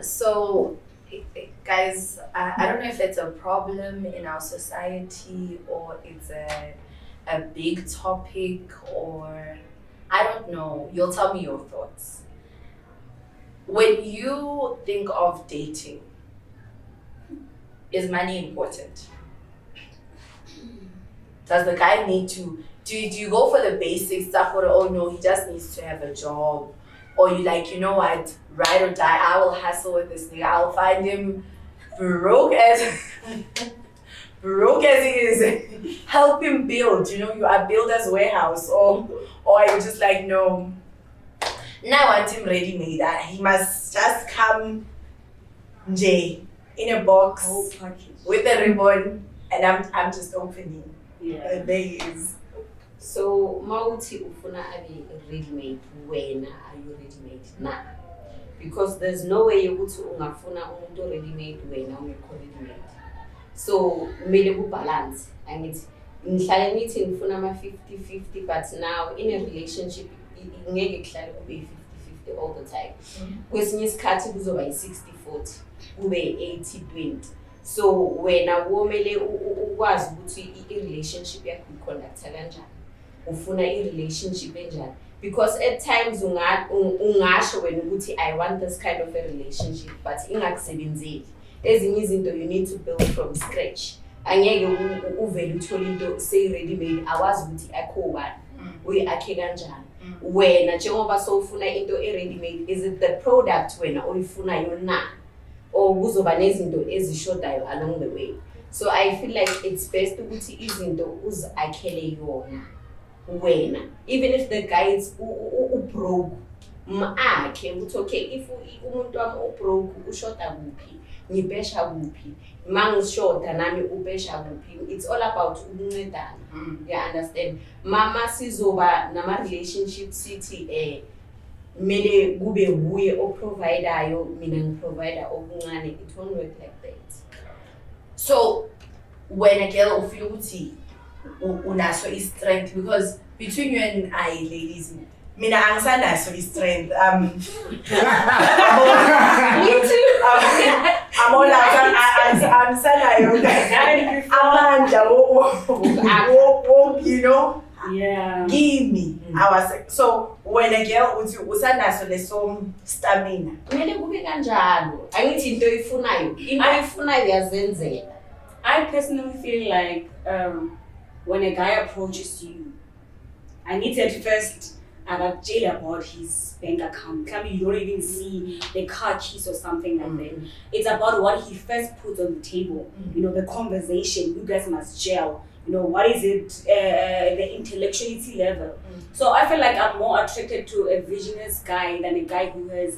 So, guys, I don't know if it's a problem in our society or it's a big topic or I don't know. You'll tell me your thoughts. When you think of dating, is money important? Does the guy need to, do you go for the basic stuff or oh no, he just needs to have a job? Or you like, you know what, ride or die, I will hustle with this nigga. I'll find him broke as he is, help him build, you know, you are builder's warehouse. Or are you just like, no, now I want him ready-made. He must just come in a box with a ribbon and I'm just opening. Yeah. There he is. So, mauti ufuna abi ready-made. When are you ready-made? Nah. Because there's no way ukuthi ungafuna umuntu ready-made wena ungekho ready-made. So, kumele kubalance. Angithi ngihlale ngithi ngifuna ama 50-50 but now in a relationship ngeke kuhlale kube 50-50 all the time. Kwesinye isikhathi kuzoba yi-60-40, kube 80-20. So, wena womele ukwazi ukuthi i-relationship yakho iconducta kanjani. Ufuna i-relationship enjani. Because at times ungasho wena ukuthi I want this kind of a relationship but ingakusebenzeli. Ezinye izinto you need to build from scratch. Angeke uvele uthole into say ready made awazi ukuthi akho ubani uyakhe kanjani. Wena njengoba sowufuna into ready made, is it the product wena oyifunayo na or kuzoba nezinto ezishodayo along the way. So I feel like it's best ukuthi izinto uzakhele yona wena, even if the guy is broke akhe ukuthi okay, if umuntu wami ubroke ushoda kuphi ngibhesha kuphi mangishoda nami ubhesha kuphi. It's all about ukuncedana. You understand? Mama sizoba nama relationship sithi mele kube huye oprovidayo mina ngiprovider okuncane. It won't work like that. So when a girl feel ukuthi unaso strength, because between you and I ladies, mina angisanaso strength. Me too. I'm all out. I'm sanayo. Amanda, you know. Yeah. Give me. So when a girl usanaso leso stamina. Kumele kube kanjalo. Angithi into oyifunayo. Into oyifunayo yazenzela. I personally feel like when a guy approaches you, I need to at first jail about his bank account. Maybe you don't even see the car keys or something like that. It's about what he first puts on the table. You know, the conversation. You guys must gel. You know, what is it? The intellectuality level. So I feel like I'm more attracted to a visionary guy than a guy who has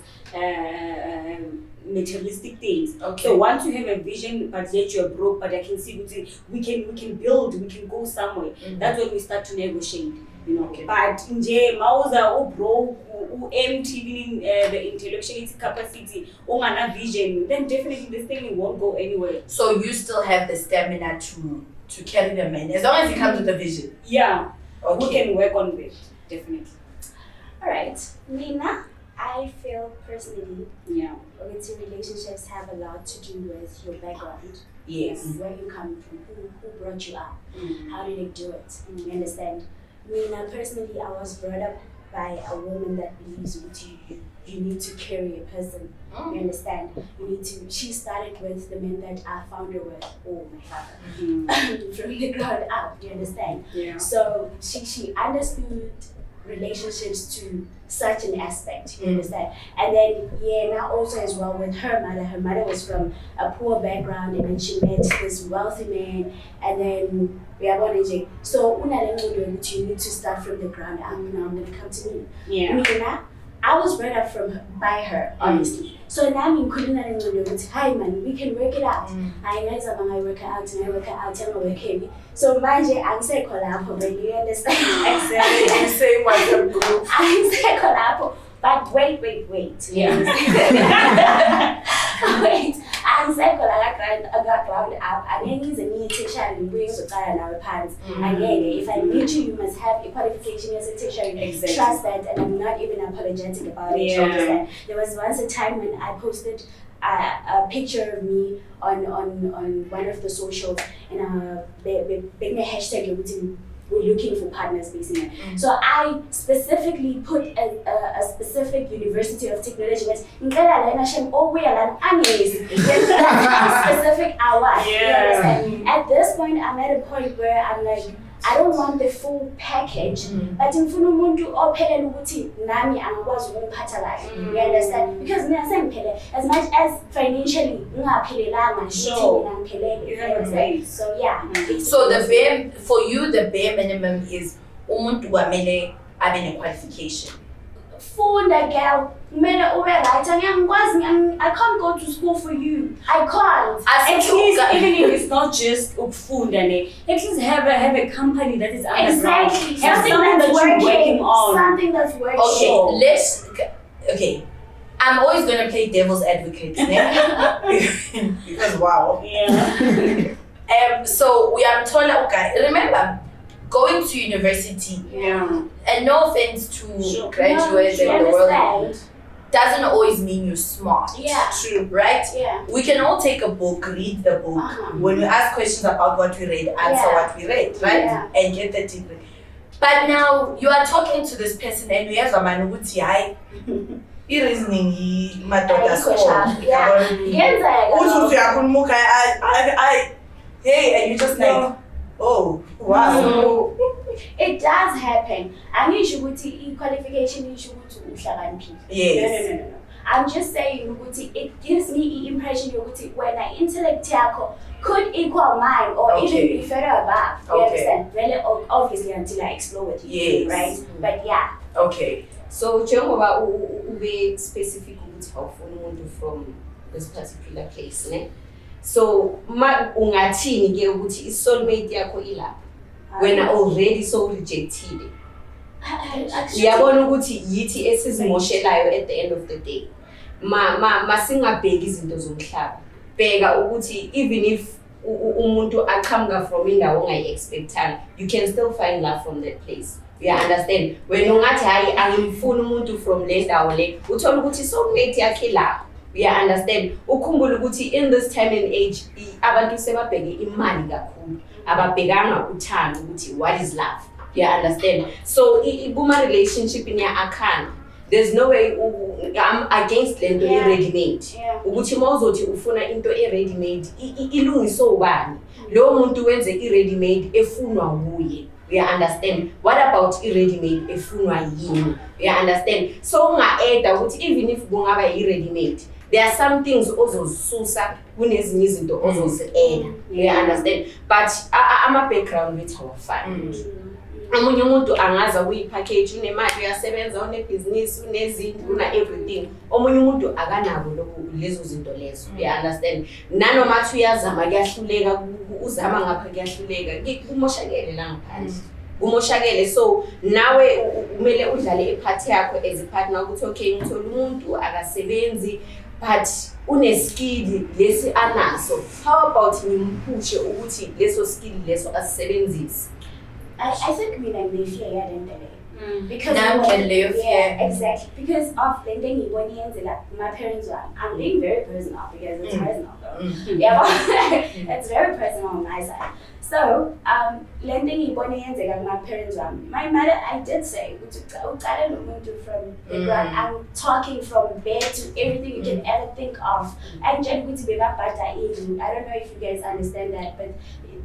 materialistic things. Okay. So once you have a vision, but yet you're broke, but I can see we can build, we can go somewhere. That's when we start to negotiate. You know, okay. But nje mauza broke, empty the intellectuality capacity, ungana vision, then definitely this thing won't go anywhere. So you still have the stamina to carry the man as long as he comes with a vision. Yeah. Okay. We can work on it, definitely. All right, Mina, I feel personally, Yeah. into relationships have a lot to do with your background. Yes. Where you come from, who brought you up, how did they do it? You understand? Mina, personally, I was brought up by a woman that believes that you need to carry a person. You understand? You need to. She started with the men that I found her with. Oh my father, from the ground up. You understand? Yeah. So she understood relationships to such an aspect. You understand? And then now also as well with her mother. Her mother was from a poor background, and then she met this wealthy man, and then we are born in. So you need to start from the ground up. Now I'm gonna come to me. Yeah. I was brought up by her, obviously. So now I'm going hi man, we can work it out. I guys are going to work it out, and I work it out, and I work heavy. So manje, I'm saying collabo, but you understand? Exactly. You say what the group. I'm saying collabo, but wait. Yeah. Wait, angisekho la ground up angeke ngize ngiyi-tertiary ngibuye ngizoqala nawe phansi angeke. If I meet you must have a qualification as a tertiary. Exactly. Trust that, and I'm not even apologetic about it. Yeah. Understand? There was once a time when I posted a picture of me on one of the socials, and big hashtag we're looking for partners basically. So I specifically put a specific university of technology that specific hours. You understand? At this point, I'm at a point where I'm like, I don't want the full package, but ngifuna umuntu ophelele ukuthi nami angakwazi ukuphatha kahle. You understand? Because mina sengiphele, as much as financially ngaphelelanga Sure. ngiphelele. So yeah. So the bare, for you, the bare minimum is umuntu kwamele abe ne-qualification. Funda girl, kumele ube right. I can't go to school for you. I can't. At least, even if it's not just ukufunda, at least have a company that is underground. Exactly. Have something that you're working on. Something that's working. Okay, okay. I'm always gonna play devil's advocate, because wow. Yeah. So we are told, okay, remember, going to university, Yeah. and no offense to Sure. graduates No, in the world, understand. doesn't always mean you're smart. Yeah. True. Right? Yeah. We can all take a book, read the book. Uh-huh. When we ask questions about what we read, answer Yeah. what we read, right? Yeah. And get the degree. But now you are talking to this person and you have a man who's reasoning madoda score. Yeah. Hey, and you just like, oh, wow. So it does happen. Angisho ukuthi qualification isho ukuthi uhlakaniphile. Yes. No. I'm just saying ukuthi it gives me the impression yokuthi when I intellect yakho could equal mine or Okay. even be further above. You Okay. understand? Well, obviously until I explore with you. Yes. Right? But yeah. Okay. So njengoba ube specific ukuthi awufuna umuntu from this particular place, ne? So ungathini ke ukuthi i-soulmate yakho ilapha wena already so rejected. Uyabona ukuthi yithi esizimoshelayo at the end of the day. Masingabheki izinto zomhlaba. Bheka ukuthi even if umuntu aqhamuka from indawo ongayi-expectanga, you can still find love from that place. You understand? When ungathi hayi angimfuni umuntu from le ndawo le, uthola ukuthi soulmate yakhe lapho. You understand? Ukhumbula ukuthi in this time and age abantu sebabheke imali kakhulu. Ababhekanga uthando ukuthi what is love. You understand? So kuma relationship in your account, there's no way I'm against lento ready made. Ukuthi mawuzothi ufuna into ready made ilungiso ubani. Lo muntu wenze ready made efunwa nguye. You understand? What about ready made efunwa yini? You understand? So unga-add ukuthi even if kungaba ready made, there are some things ozosusa kunezinye izinto ozozi-add. You understand? But ama-background wethu awafani. Omunye umuntu angaza kuyi-package, unemali, uyasebenza, unebhizinisi, unezindlu, una-everything. Omunye umuntu akanabo lezo zinto lezo. You understand? Nanoma athi uyazama kuyahluleka, uzama ngapha kuyahluleka, kumoshakele la ngaphandle. Kumoshakele. So nawe kumele udlale ipart yakho as a partner ukuthi okay ngithola umuntu akasebenzi but une-skill lesi anaso. How about ngimphushe ukuthi leso skill leso asisebenzise? I think mina ngifear yalendele. Because Now can live yeah, exactly. Because of the thing my parents were. I'm being very personal because it's personal though. Yeah, it's very personal on my side. So, lending my parents were. My mother, I did say, from the ground. I'm talking from bed to everything you can ever think of. And I don't know if you guys understand that, but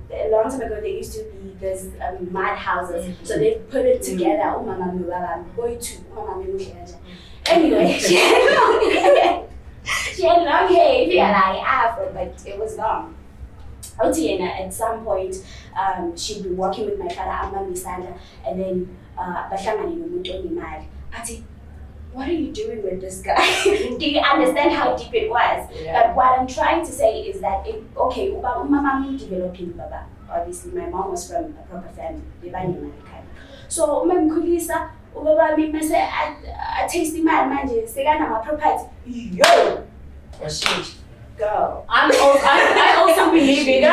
a long time ago there used to be these mad houses, so they put it together. Anyway, she had long hair, if you're like afro, but it was long. At some point, she'd be working with my father, and then what are you doing with this guy? Do you understand how deep it was? Yeah. But what I'm trying to say is that, developing baba. Obviously, my mom was from a proper family. So, ubaba mase a tasty man manje sekana ma property. Yo! Go. I also believe in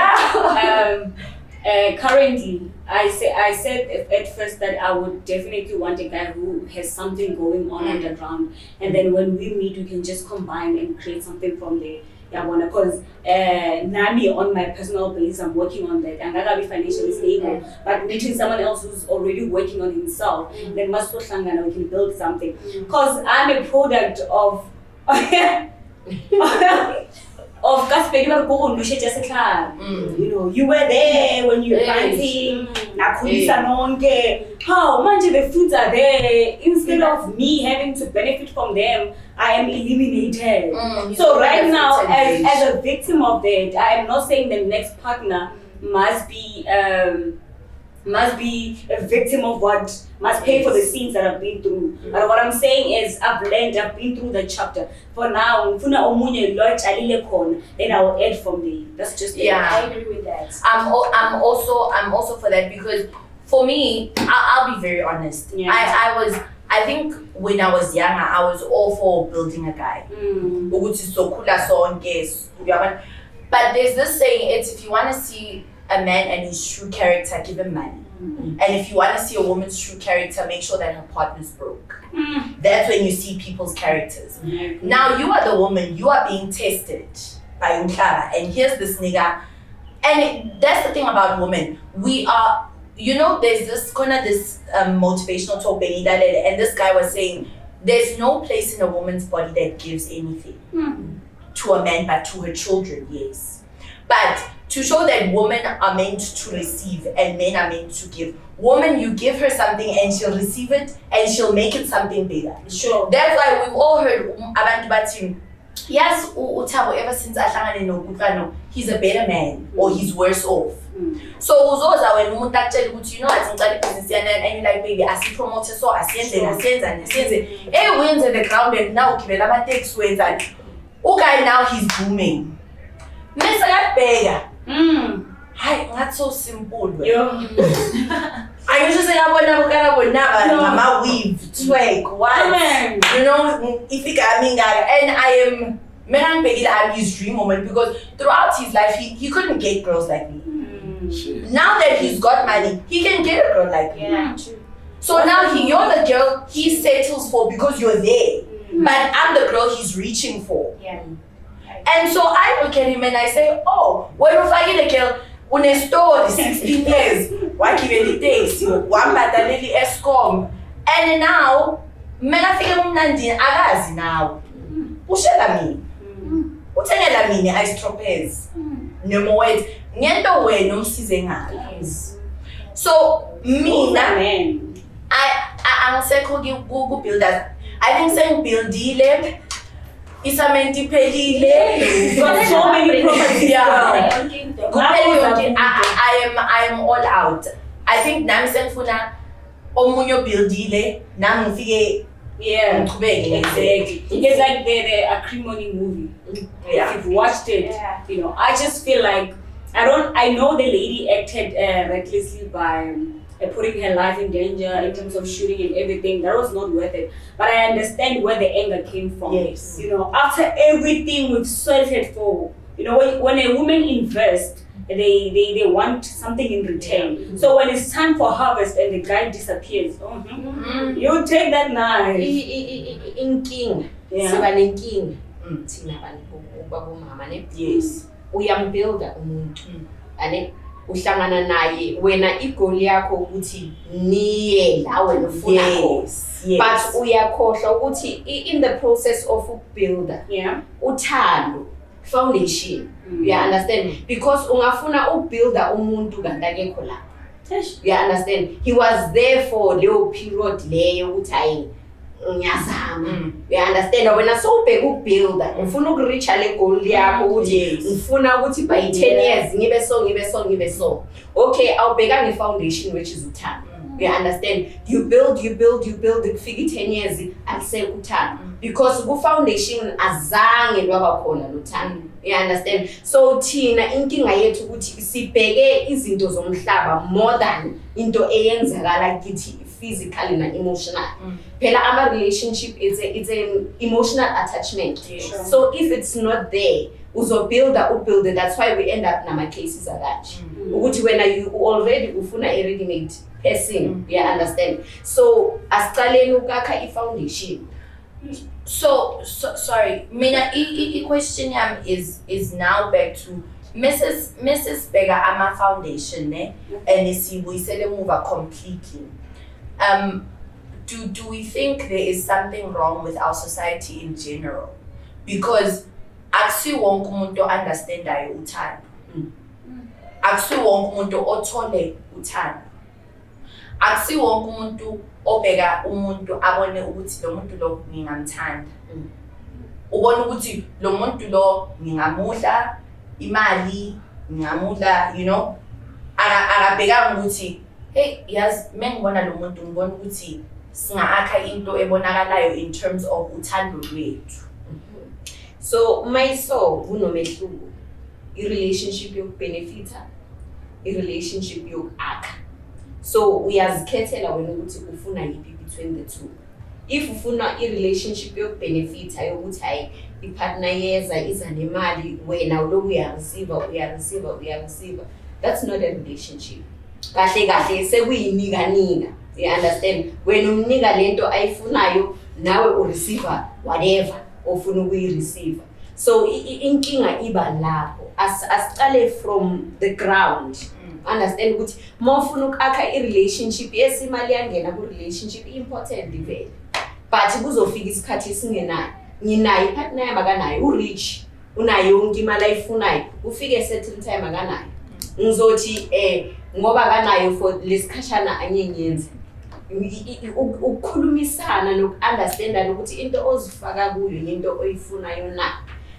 currently. I said at first that I would definitely want a guy who has something going on underground, and then when we meet, we can just combine and create something from there. Yeah, because Nami, on my personal basis, I'm working on that. I'm gonna be financially stable, but meeting someone else who's already working on himself, then we can build something. Because I'm a product of of Kaspegilar Go you know, you were there when you were planting, how much the fruits are there. Instead of me having to benefit from them, I am eliminated. So right now, as a victim of that, I am not saying the next partner must be a victim of what, must pay for the sins that I've been through. But what I'm saying is, I've been through the chapter. For now, then I will add from there. That's just it. Yeah. I agree with that. I'm also for that, because for me, I'll be very honest. Yeah. I think when I was younger, I was all for building a guy. But there's this saying, it's if you want to see a man and his true character, give him money. And if you want to see a woman's true character, make sure that her partner's broke. That's when you see people's characters. Now you are the woman, you are being tested by Umhlaba, and here's this nigga. And that's the thing about women. We are, there's this motivational talk, and this guy was saying, there's no place in a woman's body that gives anything to a man, but to her children, yes. But to show that women are meant to receive and men are meant to give. Woman, you give her something and she'll receive it and she'll make it something bigger. Sure. That's why we've all heard abantu bathi, yes, uThabo ever since ahlangane noKutlwano, he's a better man or he's worse off. So uzoza wena umuntu akutshela ukuthi wathi ngicela ibhizinisi yana, and you're like, baby, asipromote so asiyenze. Wins in the ground and now ugibela ama-taxi wenzani. Guy now he's booming. Mesa yakubheka. Hayi ngathi so simple wena. Ayisho sekabona bukarabona ngama-weave, twag, what? Ifika mingaka, and I'm his dream woman, because throughout his life he couldn't get girls like me. Now that he's got money, he can get a girl like me. Yeah, true. So now you're the girl he settles for because you're there. But I'm the girl he's reaching for. Yeah. And so I look at him and I say, oh, when you find a girl, when a store 16 years, why give it days? One batalili escom. And now, mena fika mnandi agazi now. Ushela mi. Utengela mini ice tropez. No more it. Nyendo we no msize ngazi. So me I'm saying go build that. I think saying buildile. Isamenti pelile. Got so many properties. Yeah. I am all out. I think nami senfuna omunyo buildile nami ngifike exactly. It's like the acrimony movie. Yeah. If you've watched it, I just feel like I know the lady acted recklessly by putting her life in danger in terms of shooting and everything. That was not worth it. But I understand where the anger came from. Yes. After everything we've sweated for, when a woman invests, they want something in return. Yeah. So when it's time for harvest and the guy disappears, you take that knife. Inking. Yeah. Siba nenking. Thina bantu babomama ne. Yes. Uyambuilda umuntu. Ane uhlangana naye wena igoal yakho ukuthi niye la wena ufuna khona. But uyakhohlwa ukuthi in the process of ukubuilda uthando foundation. You understand? Because ungafuna ukubuilda umuntu kanti akekho lapha. You understand? He was there for leyo period leyo ukuthi hayi ngiyazama. You understand? Wena sowubheka ukubuilda ufuna ukureacha le goal yakho ukuthi ufuna ukuthi by 10 years ngibe so. Okay, awubheka nge-foundation which is uthando. You understand? You build kufika 10 years akusekho uthando because ku-foundation azange lwaba khona luthando. You understand? So thina inkinga yethu ukuthi sibheke izinto zomhlaba more than into eyenzakala kithi physically na emotional. Phela ama relationship it's an emotional attachment. Yes. So if it's not there, ubuilder. That's why we end up nama cases akanje. Ukuthi wena you already ufuna a ready-made person, you understand? So asicaleni ukakha i-foundation. So sorry, mina question yam is now back to Mrs. Bega ama foundation ne and siyibuyisele emuva completely. Do we think there is something wrong with our society in general? Because akusi wonke umuntu understandayo uthando. Akusi wonke umuntu othole uthando. Akusi wonke umuntu obheka umuntu abone ukuthi lo muntu lo ngingamthanda. Ubona ukuthi lo muntu lo ngingamudla imali, ngingamudla, you know, akabhekanga ukuthi hey yazi mengibona lo muntu ngibona ukuthi singaakha into ebonakalayo in terms of uthando lwethu. So mayiso kunomehluko. I-relationship yokubenefita, i-relationship yokuakha. So uyazikhethela wena ukuthi ufuna yipi between the two. If ufuna i-relationship yokubenefita yokuthi hayi i-partner yeza iza nemali wena uloku uyareceive, that's not a relationship. Kahle sekuyinika, you understand? Wena umnika lento ayifunayo nawe ureceive whatever ofuna ukuyireceive. So inkinga iba lapho asicale from the ground. Understand ukuthi mawufuna ukakha i-relationship yesimali yangena ku-relationship important vele, but kuzofika isikhathi esingenayo nginayo ipartner yami akanayo, u-rich unayo yonke imali ayifunayo, ufike certain time akanayo, ngizothi ngoba akanayo for lesikhashana anyenyenze. Ukukhulumisana noku-understanda ukuthi into ozifaka kuyo into oyifunayo na.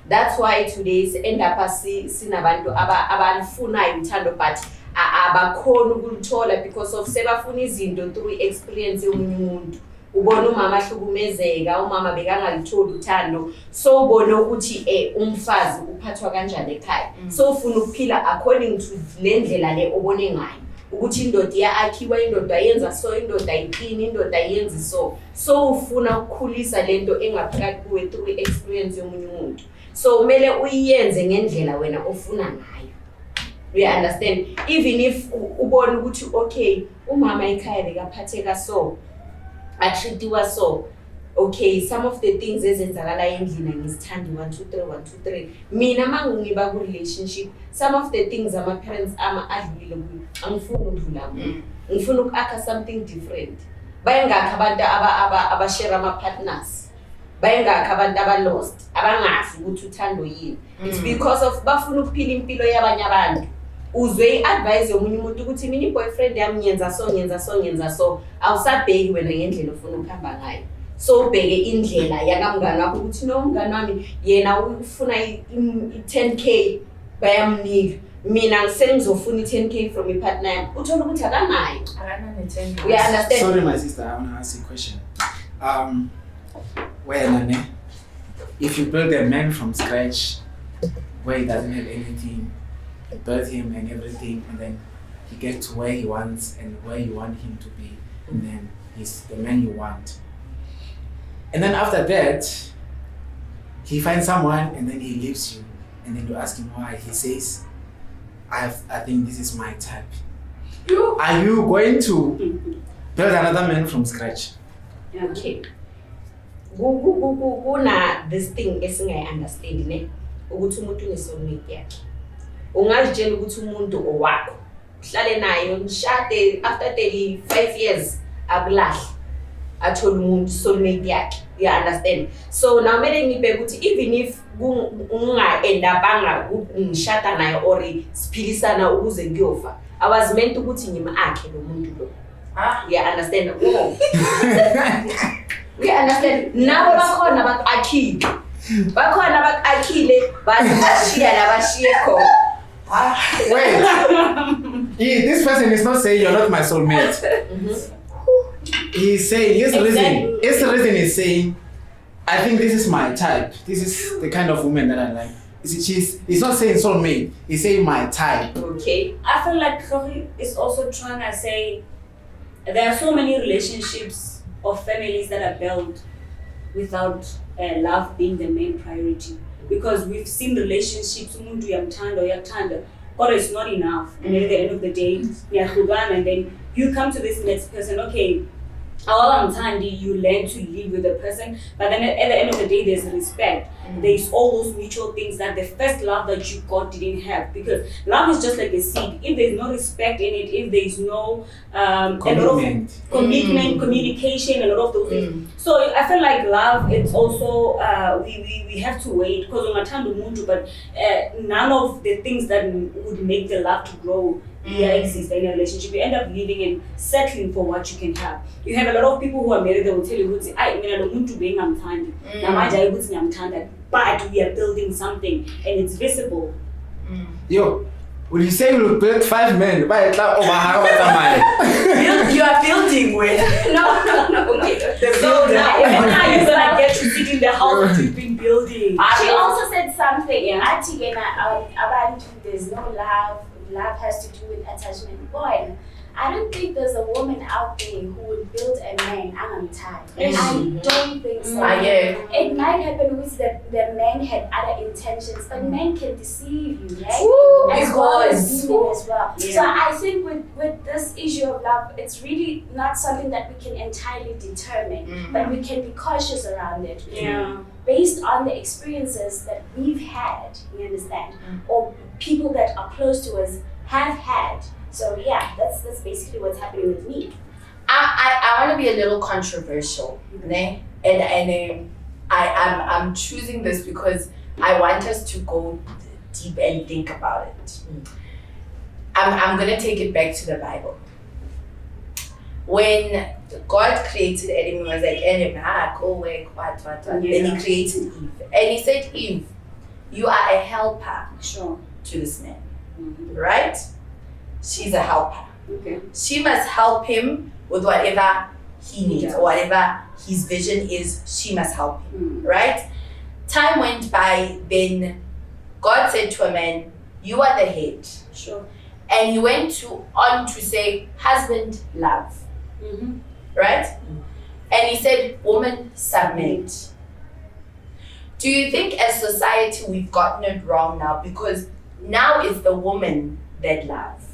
That's why today end up sinabantu abafunayo uthando but abakhona ukulithola because of sebafuna izinto through experience yomunye umuntu. Ubona umama ahlukumezeka, umama bekangalitholi uthando, so ubona ukuthi umfazi uphathwa kanjani ekhaya. So ufuna ukuphila according to le ndlela le obone ngayo ukuthi indoda iyakhiwa, indoda yenza so, indoda iqini, indoda yenza so ufuna ukukhulisa lento engaphakathi kuwe through experience yomunye umuntu. So kumele uyenze ngendlela wena ofuna ngayo. You understand? Even if ubona ukuthi okay umama ekhaya bekaphatheka so, atreatiwa so, okay, some of the things ezenzakala endlini ngizithanda 1 2 3 mina mangiba ku relationship, some of the things ama parents adlulile kuyo angifuni ukudlula kuyo, ngifuna ukakha something different. Bayengakho abantu abashare ama partners, bayengakho abantu abalost abangazi ukuthi uthando yini. It's because of bafuna ukuphila impilo yabanye abantu. Uzwe advice yomunye umuntu ukuthi mina boyfriend yami nyenza so awusabheki wena ngendlela ofuna ukuhamba ngayo. So ubheke indlela yakamngani wakho ukuthi no mngani wami yena ufuna i-10k bayamnika, mina ngisengizofuna i-10k from i-partner yami, uthola ukuthi akanayo. Akanane-10k. You understand? Sorry my sister, I want to ask you a question. Where if you build a man from scratch where he doesn't have anything, you build him and everything, and then he gets to where he wants and where you want him to be, and then he's the man you want. And then after that, he finds someone and then he leaves you, and then you ask him why. He says, I think this is my type. Are you going to build another man from scratch? Okay. Kuna this thing esingayi understand ne ukuthi umuntu unesoulmate yakhe. Ungazitshela ukuthi umuntu owakho uhlale naye nishade after 35 years akulahle athola umuntu soulmate yakhe. You understand? So now mele ngibheke ukuthi even if ungaendabanga ngishada naye or siphilisana ukuze ngiyofa, I was meant ukuthi ngimakhe lo muntu lo. You understand? We understand. Now bakhona abakhile. Bakhona abakhile bashiya labashiye khona. Wait. This person is not saying you're not my soulmate. He's saying his reason is saying, I think this is my type. This is the kind of woman that I like. He's not saying soulmate. He's saying my type. Okay. I feel like Khori is also trying to say there are so many relationships or families that are built without love being the main priority. Because we've seen relationships, umuntu uyamthanda, uyakuthanda, but it's not enough. And at the end of the day, niyahlukana, and then you come to this next person, okay, you learn to live with the person, but then at the end of the day, there's respect. There's all those mutual things that the first love that you got didn't have, because love is just like a seed. If there's no respect in it, if there's no commitment, communication, a lot of those things. So I feel like love, it's also we have to wait, because but none of the things that would make the love to grow exist in a relationship. You end up living and settling for what you can have. You have a lot of people who are married, they will tell you, but we are building something and it's visible. Yo, will you say you'll build 5 men? You are building with. No, okay. So now you're gonna get to sit in the house that you've been building. She also said something, there's no love. Love has to do with attachment. Boy, I don't think there's a woman out there who would build a man untied. I don't think so. It might happen with the man had other intentions, but men can deceive you, right? As well as women as well. Yeah. So I think with this issue of love, it's really not something that we can entirely determine, but we can be cautious around it. Yeah. Based on the experiences that we've had, you understand, or people that are close to us have had. So yeah, that's basically what's happening with me. I want to be a little controversial, and I'm choosing this because I want us to go deep and think about it. I'm gonna take it back to the Bible. When God created Adam, he was like, Adam, go work, what. Then he created Eve. And he said, Eve, you are a helper to this man. Right? She's a helper. Okay. She must help him with whatever he needs or whatever his vision is. She must help him. Right? Time went by, then God said to a man, you are the head. Sure. And he went on to say, husband, love. Right? And he said, woman, submit. Do you think as society we've gotten it wrong now? Because now it's the woman that loves.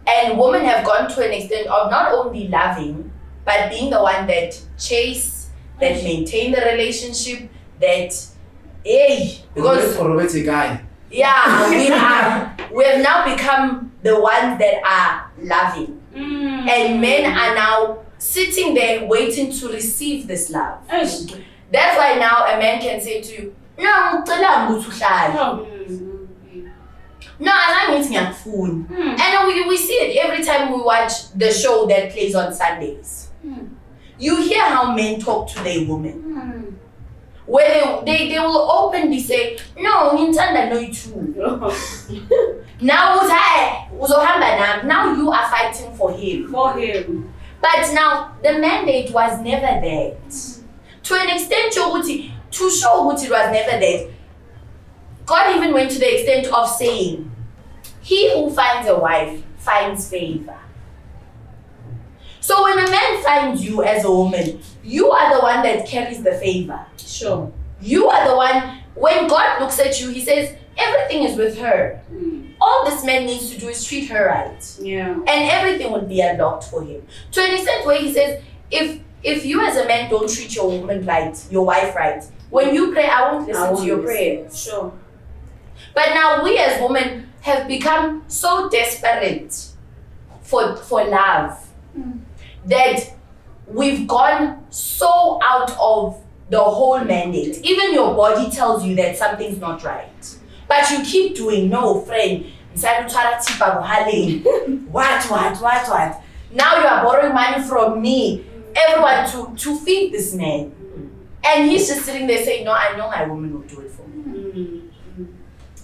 And women have gone to an extent of not only loving, but being the one that chase, that maintain the relationship, that, because for a guy. Yeah, we have now become the ones that are loving. And men are now sitting there waiting to receive this love. That's why now a man can say to you, no, I like meeting your phone. And we see it every time we watch the show that plays on Sundays. You hear how men talk to their women. Where they will openly say, no, ngithanda no too. Now you are fighting for him. But now the mandate was never that. To an extent, to show it was never that. God even went to the extent of saying, he who finds a wife finds favor. So when a man finds you as a woman, you are the one that carries the favor. Sure. You are the one, when God looks at you, he says, everything is with her. All this man needs to do is treat her right. Yeah. And everything will be unlocked for him. To an extent where he says, if you as a man don't treat your woman right, your wife right, when you pray, I won't listen to your prayers. Sure. But now we as women have become so desperate for love that we've gone so out of the whole mandate. Even your body tells you that something's not right. But you keep doing, no, friend. What? Now you are borrowing money from me, everyone, to feed this man. And he's just sitting there saying, no, I know my woman will do it for me.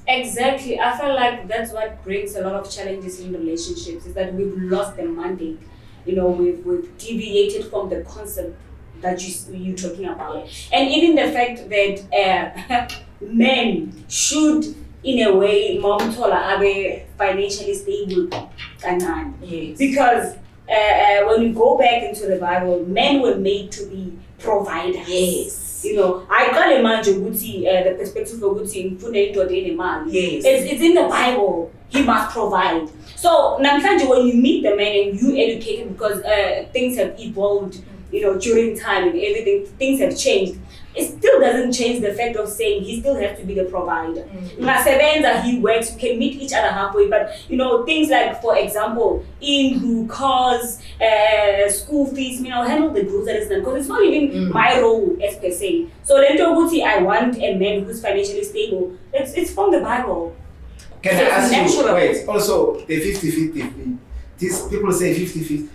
Exactly. I feel like that's what brings a lot of challenges in relationships, is that we've lost the mandate. You know, we've deviated from the concept that you're talking about. And even the fact that men should, in a way, abe financially stable. Yes. Because when you go back into the Bible, men were made to be providers. Yes. You know, I can't imagine the perspective of Guti in man. Yes. It's in the Bible. He must provide. So Namhlanje, when you meet the man and you educate him, because things have evolved, you know, during time and everything, things have changed. It still doesn't change the fact of saying he still has to be the provider. He works, we can meet each other halfway, but you know, things like, for example, cars, school fees, you know, handle the groceries, because it's not even my role as per se. So then I want a man who's financially stable. It's from the Bible. Can So I ask you, natural. wait, also the 50-50, these people say 50-50.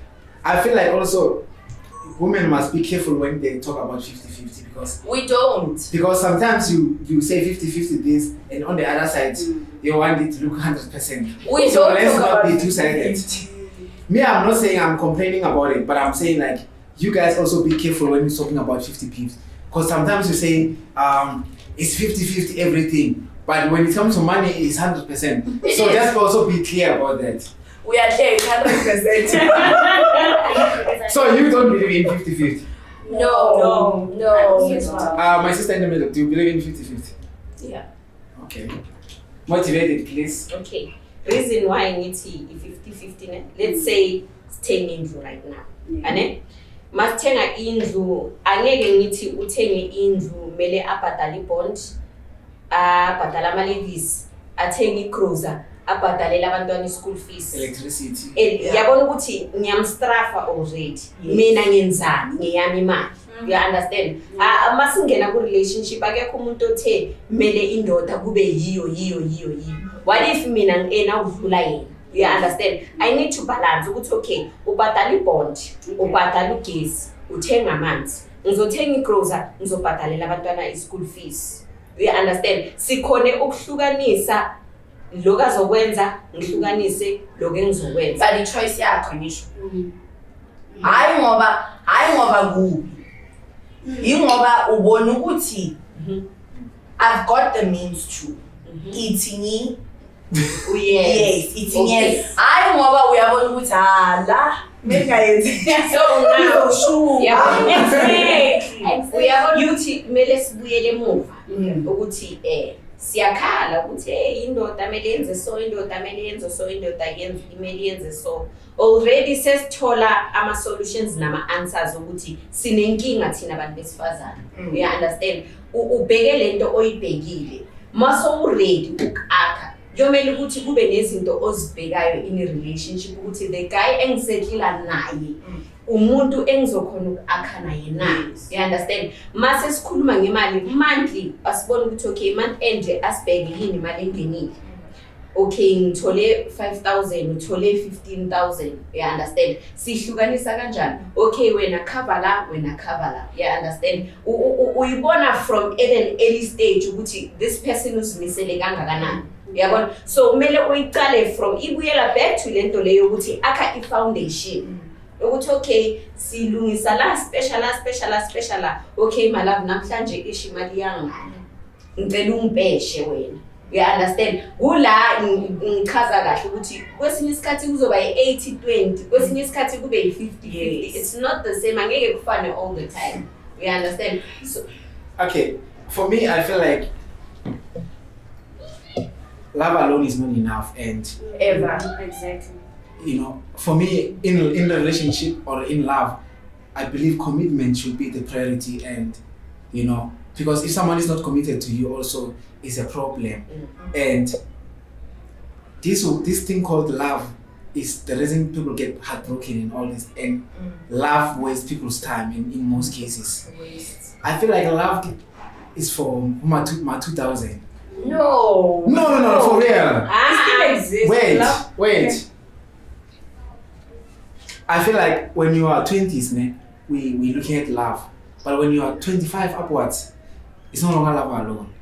I feel like also women must be careful when they talk about 50-50 because We don't. sometimes you say 50-50 this and on the other side you want it to look 100%. We So don't let's talk not about be two-sided. Me, I'm not saying I'm complaining about it, but I'm saying like you guys also be careful when you're talking about 50-50 because sometimes you say it's 50-50 everything, but when it comes to money it's 100%. So just also be clear about that. We are there, it's 100%. So you don't believe in 50-50? No. My sister in the middle, do you believe in 50-50? Yeah. Okay. Motivated, please. Okay. Reason why I need to 50-50, let's say staying indlu right now. Ane? Masithenga indlu, angeke ngithi uthenge indlu mele abhadale ibond, abhadale ama-levies, athenge i-grocer, abhadalela abantwana i-school fees. Electricity. Yabona ukuthi ngiyamstrafa already. Mina ngenzani ngeyami imali. You understand? Masingena ku relationship akekho umuntu othe mele indoda kube yiyo. What if mina ngena udlula yena? You understand? I need to balance ukuthi okay, ubhadala ibond, ubhadala ugesi, uthenga amanzi. Ngizothenga igrocer, ngizobhadalela abantwana i-school fees. You understand? Sikhone ukuhlukanisa lokho azokwenza, ngihlukanise lokho engizokwenza. But the choice yakho ngisho. Hayi ngoba kubi. Ingoba ubona ukuthi I've got the means to. Eating yes, eating yes. Hayi ngoba uyabona ukuthi la mengayenzi. So now sure. Uyabona ukuthi kumele sibuyele emuva ukuthi siyakhala ukuthi indoda kumele yenze so, indoda kumele yenze so, indoda kumele yenze so. Already sesithola ama-solutions nama-answers ukuthi sinenkinga thina abantu besifazane. You understand? Ubheke lento oyibhekile. Mase u-ready ukakha. Kuyomele ukuthi kube nezinto ozibhekayo in a relationship ukuthi the guy engisettlela naye umuntu engizokhona ukakha naye na. You understand? Mase sikhuluma ngemali monthly, asibona ukuthi okay, month end asibheke yini imali engenile. Okay, ngithole 5,000, uthole 15,000. You understand? Sihlukanisa kanjani? Okay, wena cover la. You understand? Uyibona from at an early stage ukuthi this person uzimisele kangakanani. Yabona? So kumele uyiqale from ibuyela back to lento leyo ukuthi akha i-foundation. Ukuthi okay, silungisa la special. Okay, my love, namhlanje ishi imali yangani. Ngicela ungibheshe wena. You understand? Kula ngichaza kahle ukuthi kwesinye isikhathi kuzoba i-80-20, kwesinye isikhathi kube i-50-50. It's not the same. Angeke kufane all the time. You understand? So Okay, for me, I feel like love alone is not enough, and Ever. Exactly. you know, for me, in a relationship or in love, I believe commitment should be the priority, and you know, because if someone is not committed to you, also is a problem, and this thing called love is the reason people get heartbroken and all this, and love wastes people's time in most cases. I feel like love is for my 2000. No, for real. It still exists. Wait. I feel like when you are 20s, we looking at love, but when you are 25 upwards, it's no longer love alone.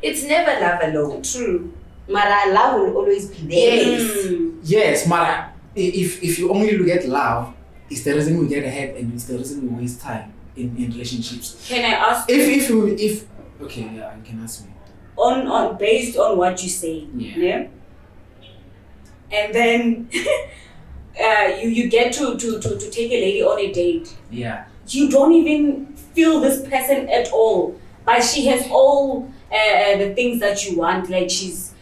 It's never love alone. True. Mara, love will always be there. Yes, Mara. If you only look at love, it's the reason we get ahead, and it's the reason we waste time in relationships. Can I ask If okay, yeah, you can ask me. On based on what you say, Yeah. And then you get to take a lady on a date. Yeah. You don't even feel this person at all, but she has all the things that you want. Like she's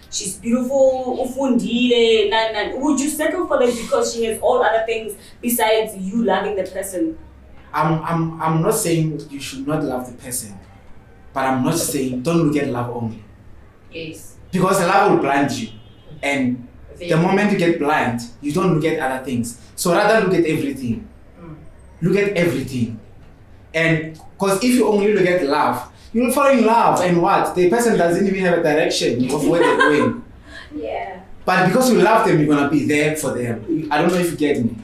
beautiful, ufundile, would you settle for them because she has all other things besides you loving the person? I'm not saying you should not love the person, but I'm not saying don't look at love only. Yes. Because the love will blind you, and the moment you get blind, you don't look at other things. So rather look at everything. Look at everything. And because if you only look at love, you'll fall in love, and what? The person doesn't even have a direction of where they're going. Yeah. But because you love them, you're gonna be there for them. I don't know if you get me.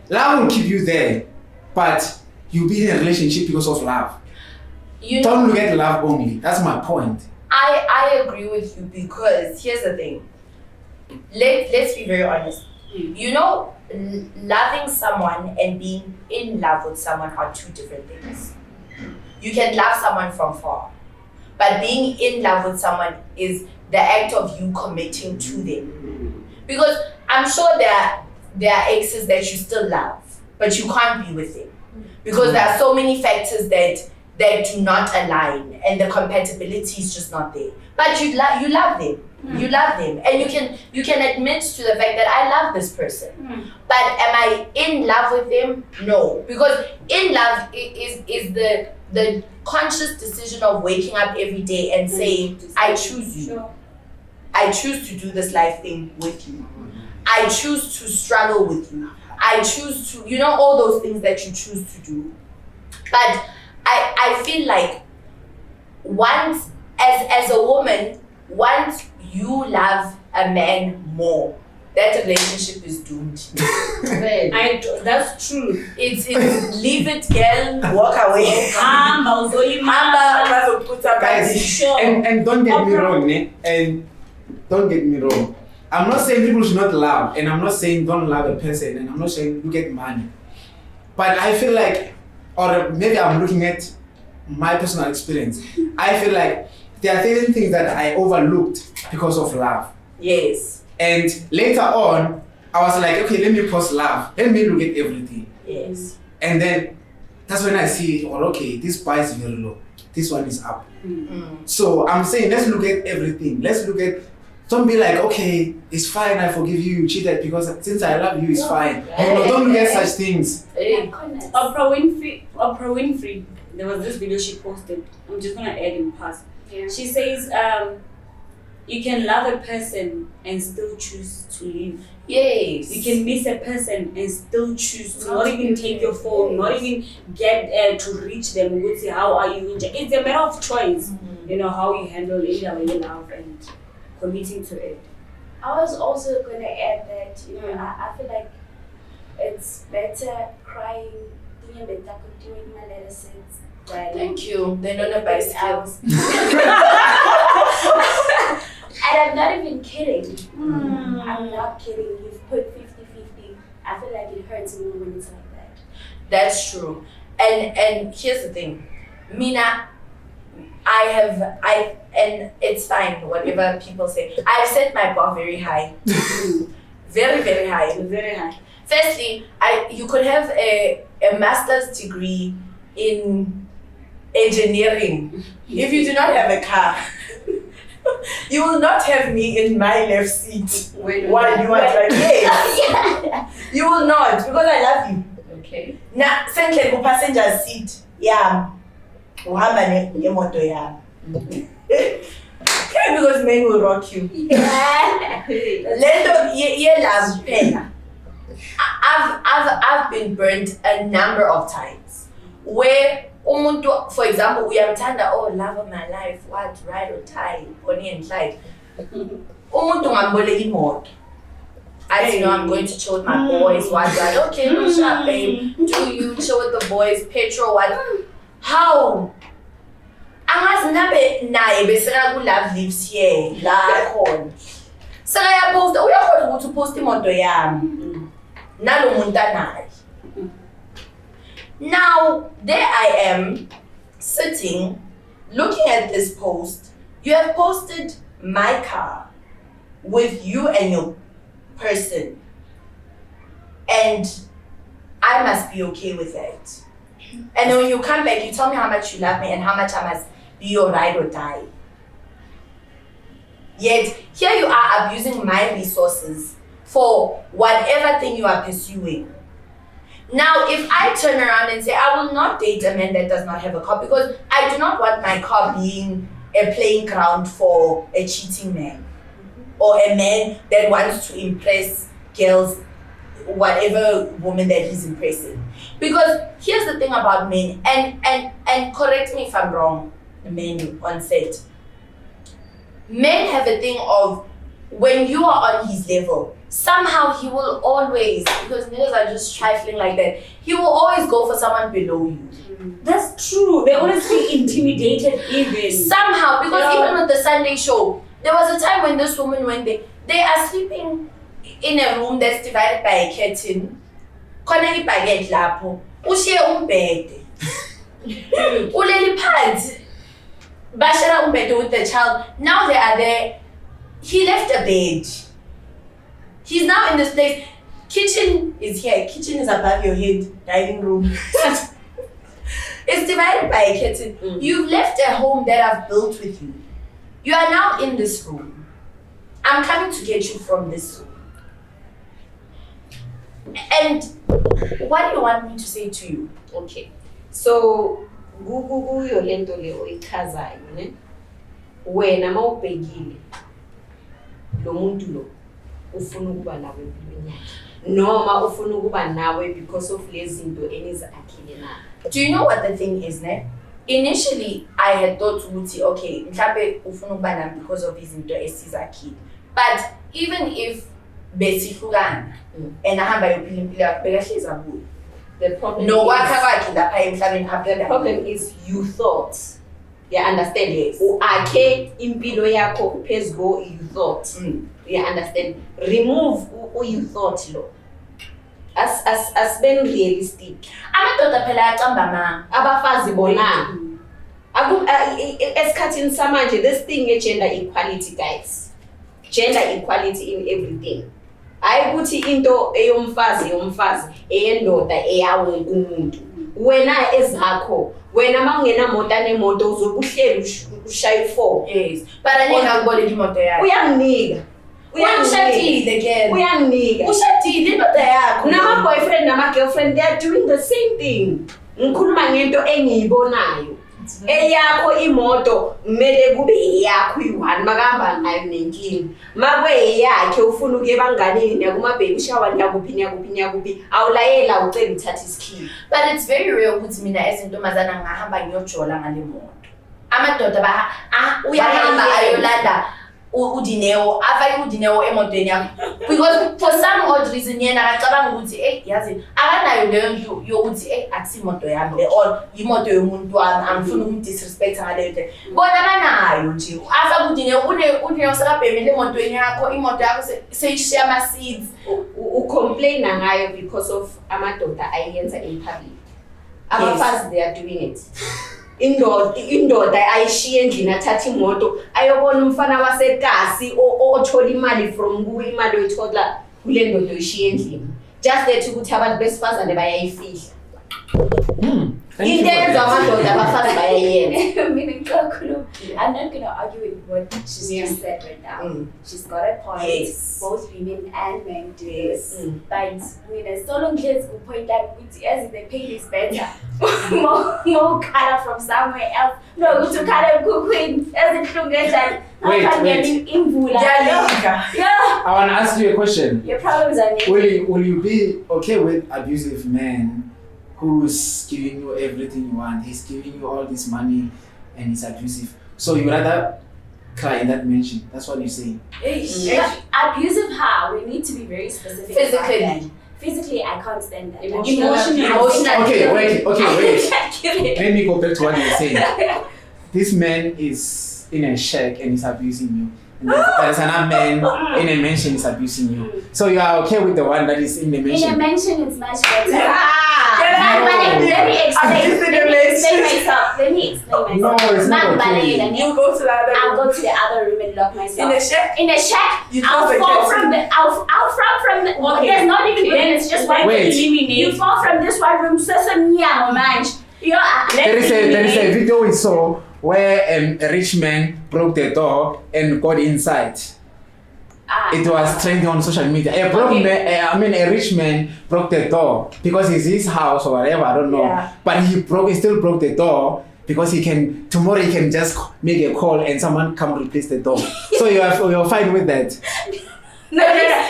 Love will keep you there, but you'll be in a relationship because of love. Don't look at love only. That's my point. I agree with you, because here's the thing. Let's be very honest. You know, loving someone and being in love with someone are two different things. You can love someone from far, but being in love with someone is the act of you committing to them. Because I'm sure there are exes that you still love, but you can't be with them. Because there are so many factors that do not align, and the compatibility is just not there. But you love them. You love them, and you can admit to the fact that I love this person. But am I in love with them? No, because in love is the conscious decision of waking up every day and saying, I choose you. I choose to do this life thing with you. I choose to struggle with you. I choose to, all those things that you choose to do. But I feel like once, as a woman, once you love a man more, that relationship is doomed. That's true. It's leave it, girl, walk away. Guys, and don't get me wrong, and don't get me wrong. I'm not saying people should not love, and I'm not saying don't love a person, and I'm not saying you get money. But I feel like, or maybe I'm looking at my personal experience, I feel like there are certain things that I overlooked because of love. Yes. And later on, I was like, okay, let me pause love. Let me look at everything. Yes. And then that's when I see, okay, this bar is very low. This one is up. So I'm saying, let's look at everything. Don't be like, okay, it's fine, I forgive you, you cheated, because since I love you, it's fine. No, don't look at such things. Oprah Winfrey, there was this video she posted. I'm just gonna add in past. Yeah. She says, you can love a person and still choose to leave. Yes. You can miss a person and still choose to not even take your phone, not even get to reach them and would say, how are you? It's a matter of choice, how you handle it, how you love and committing to it. I was also going to add that, I feel like it's better crying, doing better doing my letters. Thank you. They're not a bicycle. And I'm not even kidding. I'm not kidding. You've put 50-50. I feel like it hurts me when it's like that. That's true. And here's the thing. Mina, and it's fine, whatever people say. I've set my bar very high. Very, very high. Very high. Firstly, you could have a master's degree in engineering. If you do not have a car, you will not have me in my left seat while you are driving. Yes. You will not, because I love you. Okay. Now, send the passenger seat. Yeah. Uhamba nemoto yami. Because men will rock you. Lento love phela. I've been burned a number of times where umuntu, for example, uyamthanda, love of my life, what, ride or tie, Bonnie and Clyde. Umuntu ngamboleka imoto. I know I'm going to chill with my boys, what, okay, no shop, babe. Do you chill with the boys, petrol, what? How? Angazi nabe naye beseka ku love lives here la khona. Saka ya post uyakhona ukuthi upost imoto yami. Nalo muntu anayo. Now there I am sitting looking at this post. You have posted my car with you and your person. and I must be okay with that. And then when you come back, you tell me how much you love me and how much I must be your ride or die. Yet, here you are abusing my resources for whatever thing you are pursuing. Now, if I turn around and say, I will not date a man that does not have a car because I do not want my car being a playing ground for a cheating man or a man that wants to impress girls, whatever woman that he's impressing. Because here's the thing about men, and correct me if I'm wrong, men on set. Men have a thing of when you are on his level, somehow he will always, because niggas are just trifling like that, he will always go for someone below you. That's true. They always feel intimidated even. Somehow, because even with the Sunday show, there was a time when this woman went there, they are sleeping in a room that's divided by a curtain. Khona ibhakethi lapho, ushiye umbhede. Uleli phansi. Bashara umbhede with the child. Now they are there. He left a bed. He's now in this place. Kitchen is here. Kitchen is above your head. Dining room. It's divided by a curtain. You've left a home that I've built with you. You are now in this room. I'm coming to get you from this room. And what do you want me to say to you? Okay. So, kuyo lento le oyichazayo ne. Wena mawubhekile lo muntu lo ufuna ukuba nawe empilweni yakhe noma ufuna ukuba nawe because of lezi zinto enizakhile na. Do you know what the thing is, ne? Initially, I had thought ukuthi okay, mhlawumbe ufuna ukuba nami because of izinto esizakhile. But even if besihlukana and ahamba yophila impilo yakhe bekahlezi abuye. The problem nokwakha kwakhe lapha emhlabeni the problem is you thought. You understand? Yes. Akhe impilo yakho phezulu you thought. You understand? Remove you thought lo. As being realistic. Amadoda phela acamba ma. Abafazi bona. Esikhathini samanje this thing gender equality, guys. Gender equality in everything. Ayikuthi into eyomfazi eyendoda eyawo umuntu. Wena ezakho, wena mangena mota nemoto uzobuhleli ushaye 4. Yes. But anika ngibole imoto yakhe. Uyanginika. Uyashadile ke. Uyanginika. Ushadile imoto yakho. Nama boyfriend nama girlfriend they are doing the same thing. Ngikhuluma ngento engiyibonayo. Eyakho imoto kumele kube eyakho uyi1 makahamba ngayo nenkingi. Makwe yakhe ufuna ukuye banganeni yakuma baby shower yakuphi awulayela ucela uthatha isikhiyi. But it's very real ukuthi mina ezintombazana ngahamba ngiyojola ngale moto. Amadoda uyahamba ayolanda uDineo afake uDineo emotweni yakho because for some odd reason yena akacabanga ukuthi yazi akanayo leyo nto yokuthi akusi imoto yami le or imoto yomuntu wami angifuni ukumdisrespect ngaleyo nto bona banayo nje afake uDineo uDineo sakabhemele emotweni yakho imoto yakho seyishiya ama seeds ucomplain ngayo because of amadoda ayenza in public. Abafazi they are doing it. Indoda ayishiye endlini athatha imoto ayobona umfana wasekasi othola imali from kuwe imali oyithola kule ndoda oyishiye endlini just that ukuthi abantu besifazane bayayifihla. Into yenza amadoda abafazi bayayenza. I'm not gonna argue with what she's just said right now. She's got a point. Yes. Both women and men do this. But so long as we point out as the pain is better. more color from somewhere else. No, to color queen as it Wait. Yeah. I want to ask you a question. Your problems are Will you be okay with abusive men who's giving you everything you want? He's giving you all this money and he's abusive. So you rather cry in that mansion? That's what you're saying. Abusive how? We need to be very specific. Physically, I can't stand that. Emotionally. Okay, wait. Let me go back to what you're saying. This man is in a shack and he's abusing you. and there's another man in a mansion is abusing you. So you are okay with the one that is in the mansion? In a mansion, it's much better. No. Let me explain myself. No, it's not okay. You go to the other room. I'll go to the other room and lock myself. In a shack? In a shack. You I'll close the fall curtain. from the. I'll fall from the. Okay. There's not even room. It's just one. Wait. You fall from this one room. So man. There is a video we saw where a rich man broke the door and got inside. It was trending on social media. A rich man broke the door because it's his house or whatever, I don't know. Yeah. But he still broke the door because tomorrow he can just make a call and someone come replace the door. So you're fine with that? No.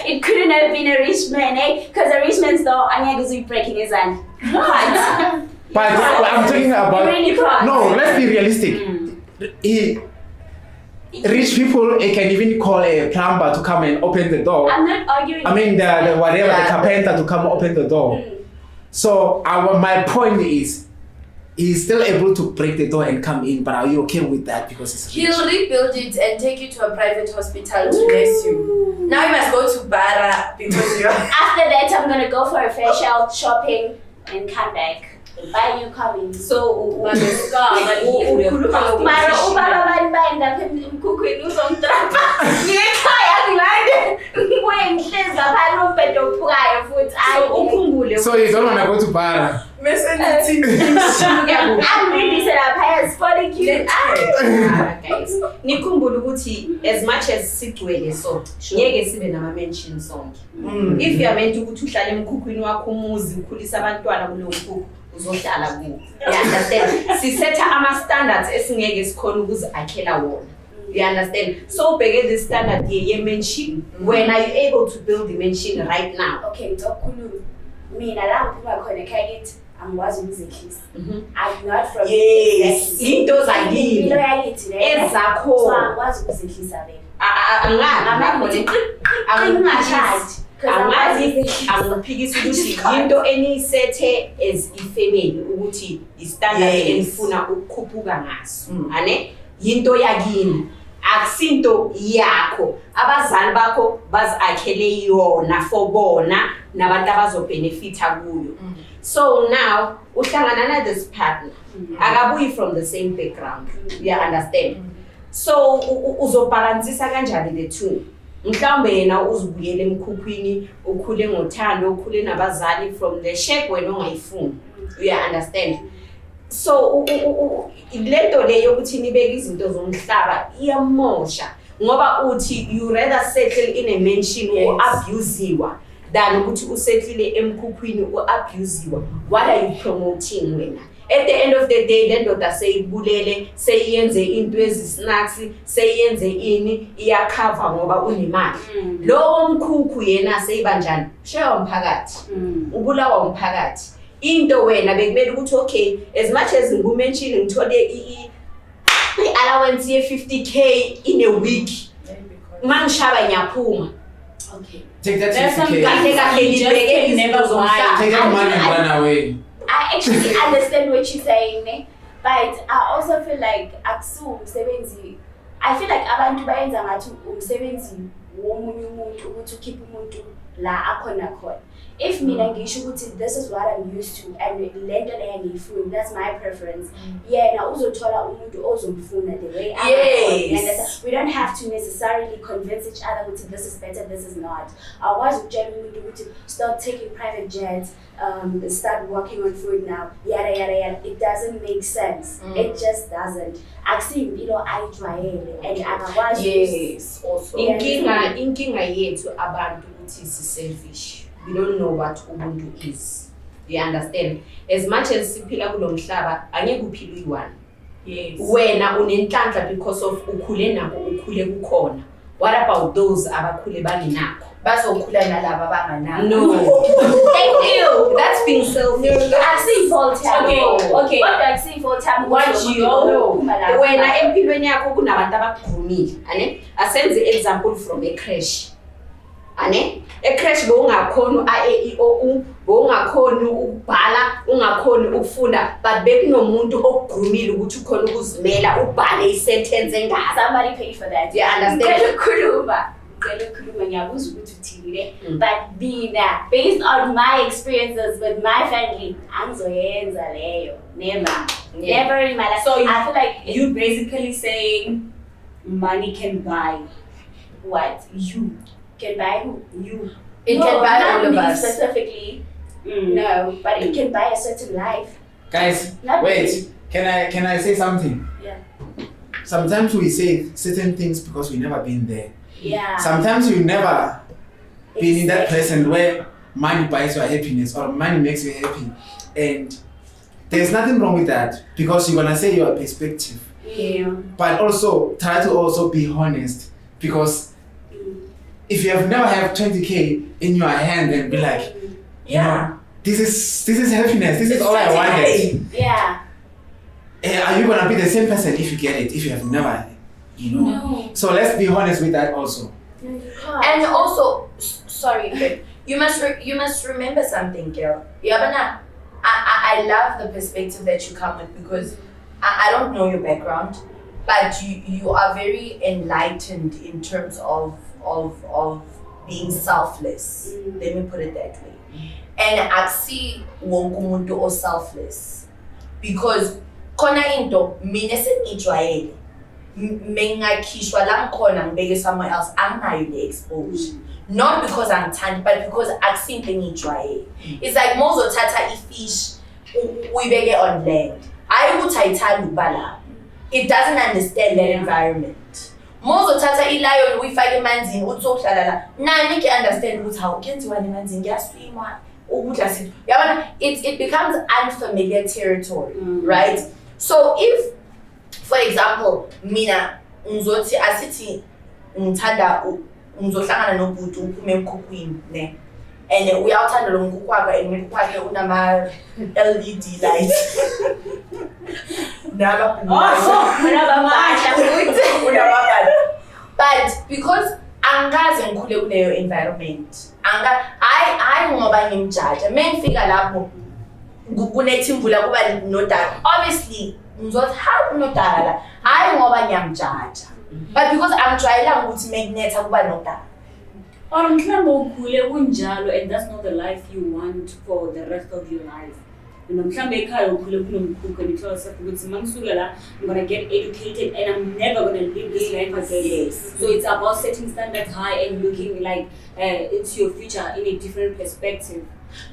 It couldn't have been a rich man, Because a rich man's door, I'm going to be breaking his hand. But I'm talking about. Really can't. No, let's be realistic. Rich people can even call a plumber to come and open the door. I'm not arguing. I mean, the carpenter to come open the door. So my point is, he's still able to break the door and come in. But are you okay with that? Because it's rich? He'll rebuild it and take you to a private hospital to nurse you. Now you must go to Bara because you're. After that, I'm going to go for a facial, shopping, and come back. Buy new coming. So Mara ubaba baenda emkhukhwini uzongitrapa. Ngekhaya ngilande. Ngibuye ngihlezi ngapha umbhedo ophukayo futhi. ukhumbule. So you don't want to go to Bara? I'm really set up as for the cute. Guys, nikhumbule ukuthi as much as sigcwele so ngeke sibe nama mention sonke. If you are meant ukuthi uhlale emkhukhwini wakho umuzi ukhulisa abantwana kulo mkhukhu uzohlala kuwo. You understand? Sisetha ama standards esingeke sikhona ukuzakhela wona. You understand? So ubheke the standard ye mention. When are you able to build the mention right now? Okay, ngizokhuluma. Mina la ngiphuma khona ekhaya angikwazi ukuzehlisa. I'm not from Yes. Into zakini. Impilo yakithi le. Ezakho. So angikwazi ukuzehlisa vele. Angiphikisi ukuthi into eniyisethe as ifamily ukuthi istandard enifuna ukukhuphuka ngaso. Ane into yakini akusinto yakho. Abazali bakho bazakhele yona for bona nabantu abazobenefita kuyo. So now uhlangana na this partner akabuyi from the same background. You understand? So uzobalansisa kanjani the two? Mhlawumbe yena uzibuyele emkhukhwini ukhule ngothando ukhule nabazali from the shape wena ongayifuni. You understand? So lento le yokuthi nibeke izinto zomhlaba iyamosha ngoba uthi you rather settle in a mansion or abusiwa than ukuthi usettle emkhukhwini or abusiwa. What are you promoting wena? At the end of the day, le ndoda seyibulele, seyenze into snacks, seyenze ini iyakhava ngoba unemali. Lo mkhukhu yena seyibanjani? Share umphakathi. Ubulawa umphakathi. Into wena bekumele ukuthi okay, as much as ngumention ngithole allowance ye 50k in a week. Mangishaba ngiyaphuma. Okay. Take that There's some 50K. guys that can never lie. Take that money and run away. I actually understand what you're saying, but I also feel like umsebenzi. I feel like abantu bayenza ngathi umsebenzi womunye umuntu ukuthi ukhiphe umuntu la akhona khona. If mina ngisho ukuthi this is what I'm used to and lento leyo ngiyifuna, that's my preference. Yena uzothola umuntu ozomfuna the way I am. We don't have to necessarily convince each other ukuthi this is better, this is not. Awazi ukutshela umuntu ukuthi stop taking private jets, start working on food now, yada yada yada. It doesn't make sense. It just doesn't. Akusiyimpilo ayijwayele and akakwazi. Also. Inkinga yethu abantu ukuthi selfish. We don't know what ubuntu is. You understand? As much as siphila kulo mhlaba angeke uphile uyi-one. Yes. Wena unenhlanhla because of ukhule nako ukhule kukhona. What about those abakhule bangenakho? Bazokhula nalabo abanganakho. No. Thank you. That's being selfish. Akusiyi fault yami. Okay. Kodwa akusiyi fault yami. What you know, wena empilweni yakho kunabantu abakugrumile, ane? Asenze example from a crash. ane ecrash bowungakhona a-e-i-o-u bowungakhona ukubhala ungakhona ukufunda but bekunomuntu okugrumile ukuthi ukhona ukuzimela ubhale isentence engazi. Somebody paid for that. You understand? But based on my experiences with my family, angizoyenza leyo. Never in my life. So I feel like you basically saying money can buy what? you. Can buy who? You. It No, can buy not all of me us. specifically. No, but it can buy a certain life. Guys, Not me. wait. Can I say something? Yeah. Sometimes we say certain things because we've never been there. Yeah. Sometimes you've never been in that Exactly. present where money buys your happiness or money makes you happy. And there's nothing wrong with that because you're gonna say your perspective. Yeah. But also try to also be honest because if you have never have 20K in your hand and be like, you know, this is happiness, this is all I wanted. Yeah. Are you gonna be the same person if you get it, if you have never, you know? No. So let's be honest with that also. No, you can't. And also, sorry, but you must remember something, girl. Yabana, I love the perspective that you come with because I don't know your background, but you are very enlightened in terms of being selfless. Let me put it that way. And I see wonke umuntu o selfless because khona into mina sengijwayele mengakhishwa la ngikhona ngibeke somewhere else anginayo le exposure. Not because I'm tiny, but because I've seen things try. It's like Mozo Tata fish we beg on land. I would titan bala. It doesn't understand that environment. Mozo Tata lion we fight a man's in Utso Shalala. Now you can understand what how can you want man's in gas swim it becomes unfamiliar territory, right? So if for example, mina Nzoti asiti Ntanda ngizohlangana nobhuti uphume emkhukwini ne and uyawuthanda lo mkhukhu wakhe and umkhukhu wakhe unama LED lights but because angaze ngikhule kuleyo environment I ngoba ngimjaja mengifika lapho kunethimvula kuba nodaka obviously ngizothi how unodaka la hayi ngoba ngiyamjaja. But because I'm trying to make net about that. Or mhlambe ukhule kunjalo and that's not the life you want for the rest of your life. Mhlambe ekhaya ukhule kunomkhukhu and you tell yourself ukuthi mangisuka la I'm going to get educated and I'm never going to live this life again. Yes. So it's about setting standards high and looking like into your future in a different perspective.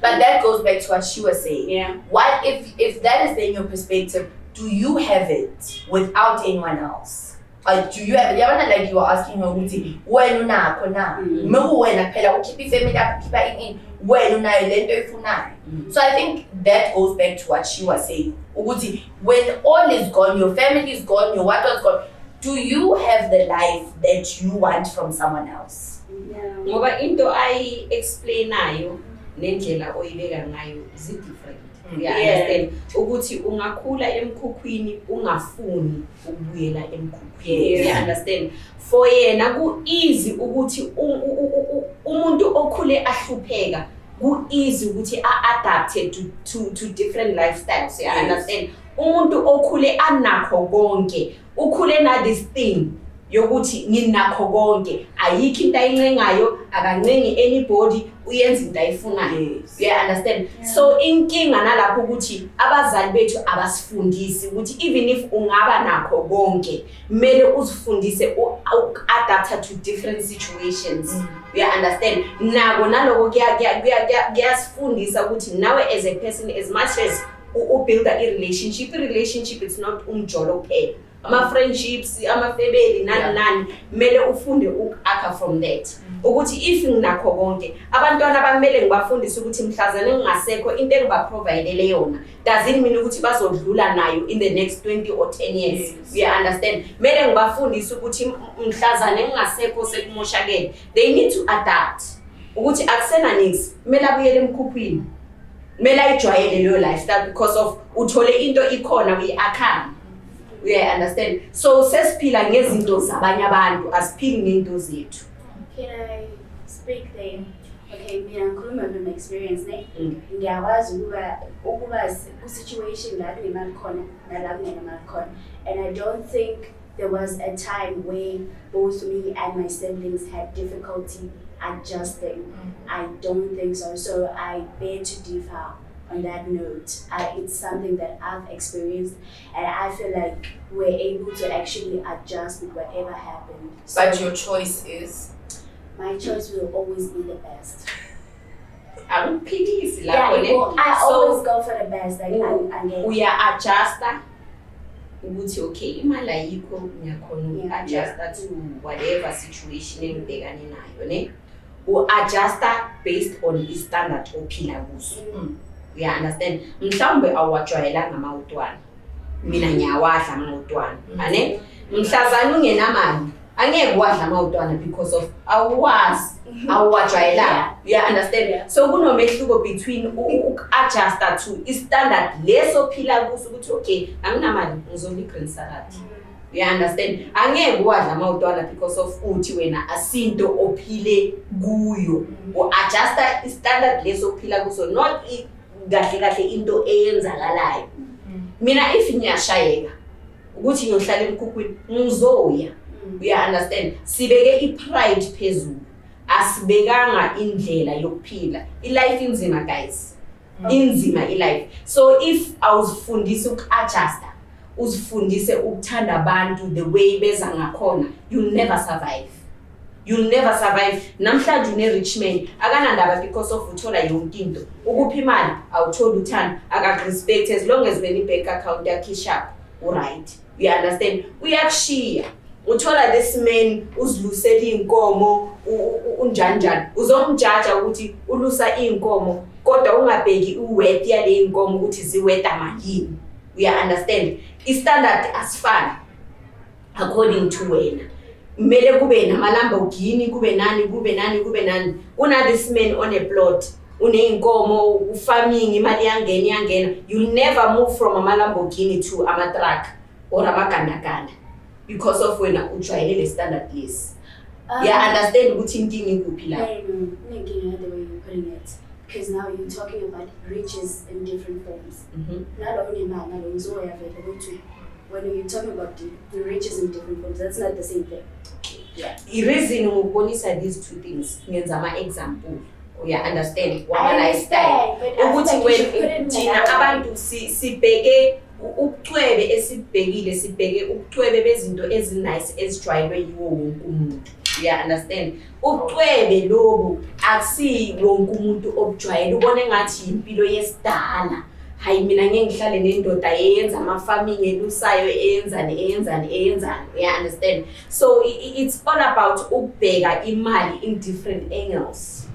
But that goes back to what she was saying. Yeah. What if that is then your perspective, do you have it without anyone else? Do you have like you were asking her when unakho na wena phela ukhipha ifamily ukhipha in when unayo lento efunayo. So I think that goes back to what she was saying ukuthi when all is gone, your family is gone, your what was gone, do you have the life that you want from someone else? Ngoba into ayi explainayo nendlela oyibeka ngayo is different. Understand ukuthi ungakhula emkhukwini ungafuni ukubuyela emkhukwini. You understand? For yena ku easy ukuthi umuntu okhule ahlupheka ku easy ukuthi adapted to different lifestyles. You understand? Umuntu okhule anakho konke ukhule na this thing yokuthi nginakho konke ayikho into ayincengayo akancengi anybody uyenza into ayifunayo. You understand? So inkinga nalapho ukuthi abazali bethu abasifundisi ukuthi even if ungaba nakho konke kumele uzifundise adapt to different situations. You understand? Nako naloko kuyasifundisa ukuthi nawe as a person as much as build a relationship it's not Mjolo pay. Ama friendships, ama family nani mele ufunde ukakha from that. Ukuthi if nginakho konke abantwana bamele ngibafundise ukuthi mhlazane ngingasekho into engiba provide yona doesn't mean ukuthi bazodlula nayo in the next 20 or 10 years. You understand? Mele ngibafundise ukuthi mhlazane ngingasekho sekumoshakele they need to adapt. Ukuthi akusena nix mele abuyele emkhuphini. Mele ayijwayele leyo lifestyle because of uthole into ikhona uyiakhama. We understand. So sesiphila ngezinto zabanye abantu asiphili ngento zethu. Can I big thing. Okay, mina ngikhuluma from experience, ne? Mm. Ngiyakwazi ukuba ku-situation la kunemali khona nala kungenamali khona. And I don't think there was a time where both me and my siblings had difficulty adjusting. I don't think so. So I beg to differ on that note. It's something that I've experienced, and I feel like we're able to actually adjust with whatever happened. So But your choice is? my choice will always be the best. Akuphilisi Yeah, lapho ne. I So always go for the best. Like uya-adjusta ukuthi okay imali ayikho ngiyakhona Yeah. uku-adjusta to whatever situation engibhekane nayo ne. U-adjusta based on i-standard ophila kuso. Uya-understand? Mhlawumbe awuwajwayelanga amawutwana. Mina ngiyawadla amawutwana. Ane? Mhlazana ungenamali angeke wadla amawutwana because of awuwazi awuwajwayelanga. You understand? So kunomehluko between uku-adjusta to i-standard leso phila kuso ukuthi okay anginamali ngizodla i-green salad. You understand? Angeke wadla amawutwana because of uthi wena asinto ophile kuyo. U-adjusta i-standard leso phila kuso, not kahle into eyenzakalayo. Mina if ngiyashayeka ukuthi ngiyohlala emkhukhwini ngizoya. You understand? Sibeke i-pride phezulu. Asibekanga indlela yokuphila. I-life inzima guys. Inzima i-life. So if awuzifundisa uku-adjusta, uzifundise ukuthanda abantu the way beza ngakhona, you'll never survive. You'll never survive. Namhlanje une-rich man akanandaba because of uthola yonke into. Ukuphi imali awutholi uthando, akakurespect as long as when i-bank account yakhe sharp, right? You understand? Uyakushiya. Uthola this man uzilusela inkomo unjanjani. Uzomjaja ukuthi ulusa inkomo kodwa ungabheki uworth yale inkomo ukuthi ziworth malini. You understand? I-standard asifani according to wena. Kumele kube namaLamborghini, kube nani. Una this man on a plot, uneinkomo, farming, imali yangena. You'll never move from amaLamborghini to ama-truck or amagandaganda because of wena ujwayele le standard list. Yeah, understand ukuthi inkinga ikuphi la. No, the way you're putting it. Because now you're talking about riches in different forms. Not only man, not only Zoya, but when you're talking about the riches in different forms, that's not the same thing. Yeah. The reason ngibonisa these two things ngenza ama-example. You understand? I understand, but I Ukuthi feel like you should put it when in thina another way. abantu sibheke ubucwebe esibhekile, sibheke ubucwebe bezinto ezinice ezijwayelwe yiwo wonke umuntu. You understand? Ubucwebe lobu akusi wonke umuntu obujwayele, ubone ngathi impilo yesidala. Hayi mina ngeke ngihlale nendoda eyenza ama-farming elusayo eyenzani. You understand? So it's all about ukubheka imali in different angles.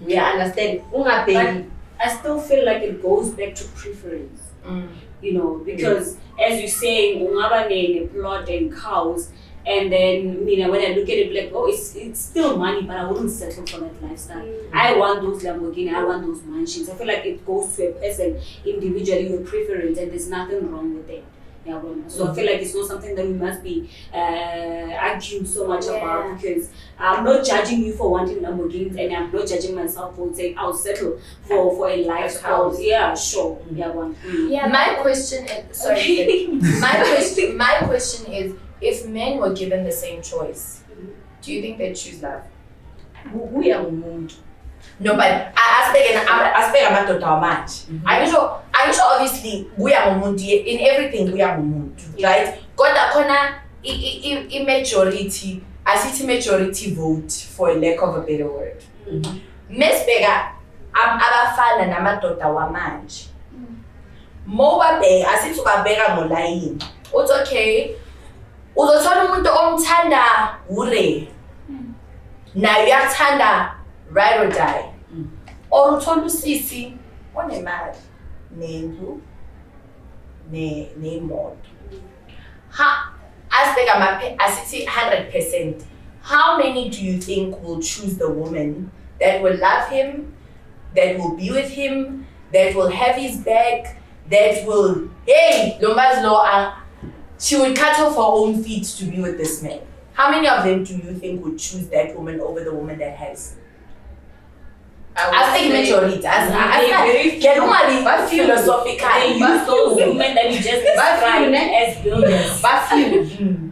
You understand? Ungabheki. I still feel like it goes back to preference. You know, because as you say, ungaba ne plot and cows, and then when I look at it, like, oh, it's still money, but I wouldn't settle for that lifestyle. I want those Lamborghini, I want those mansions. I feel like it goes to a person individually, your preference, and there's nothing wrong with it. Yeah, so I feel like it's not something that we must be arguing so much about, because I'm not judging you for wanting Lamborghinis, and I'm not judging myself for saying I'll settle for a lifestyle. Yeah, sure. Yeah, My question is my question is, if men were given the same choice, do you think they'd choose love? We are umuntu. No, but I speak about total match. I'm sure obviously we are umuntu in everything, we are umuntu, right? Kodwa khona I majority, asithi majority vote, for a lack of a better word. Mesibheka abafana namadoda wamanje. Mobabheka asithi ubabheka ngolayini. Uthi okay, uzothola umuntu omthanda ure. Naye uyakuthanda ride or die. Or uthola usisi onemali nendlu nemoto. Asithi 100%. How many do you think will choose the woman that will love him, that will be with him, that will have his back, that will, hey, she would cut off her own feet to be with this man? How many of them do you think would choose that woman over the woman that has I think majority. But few philosophical. They use those women that you just described as builders. But few.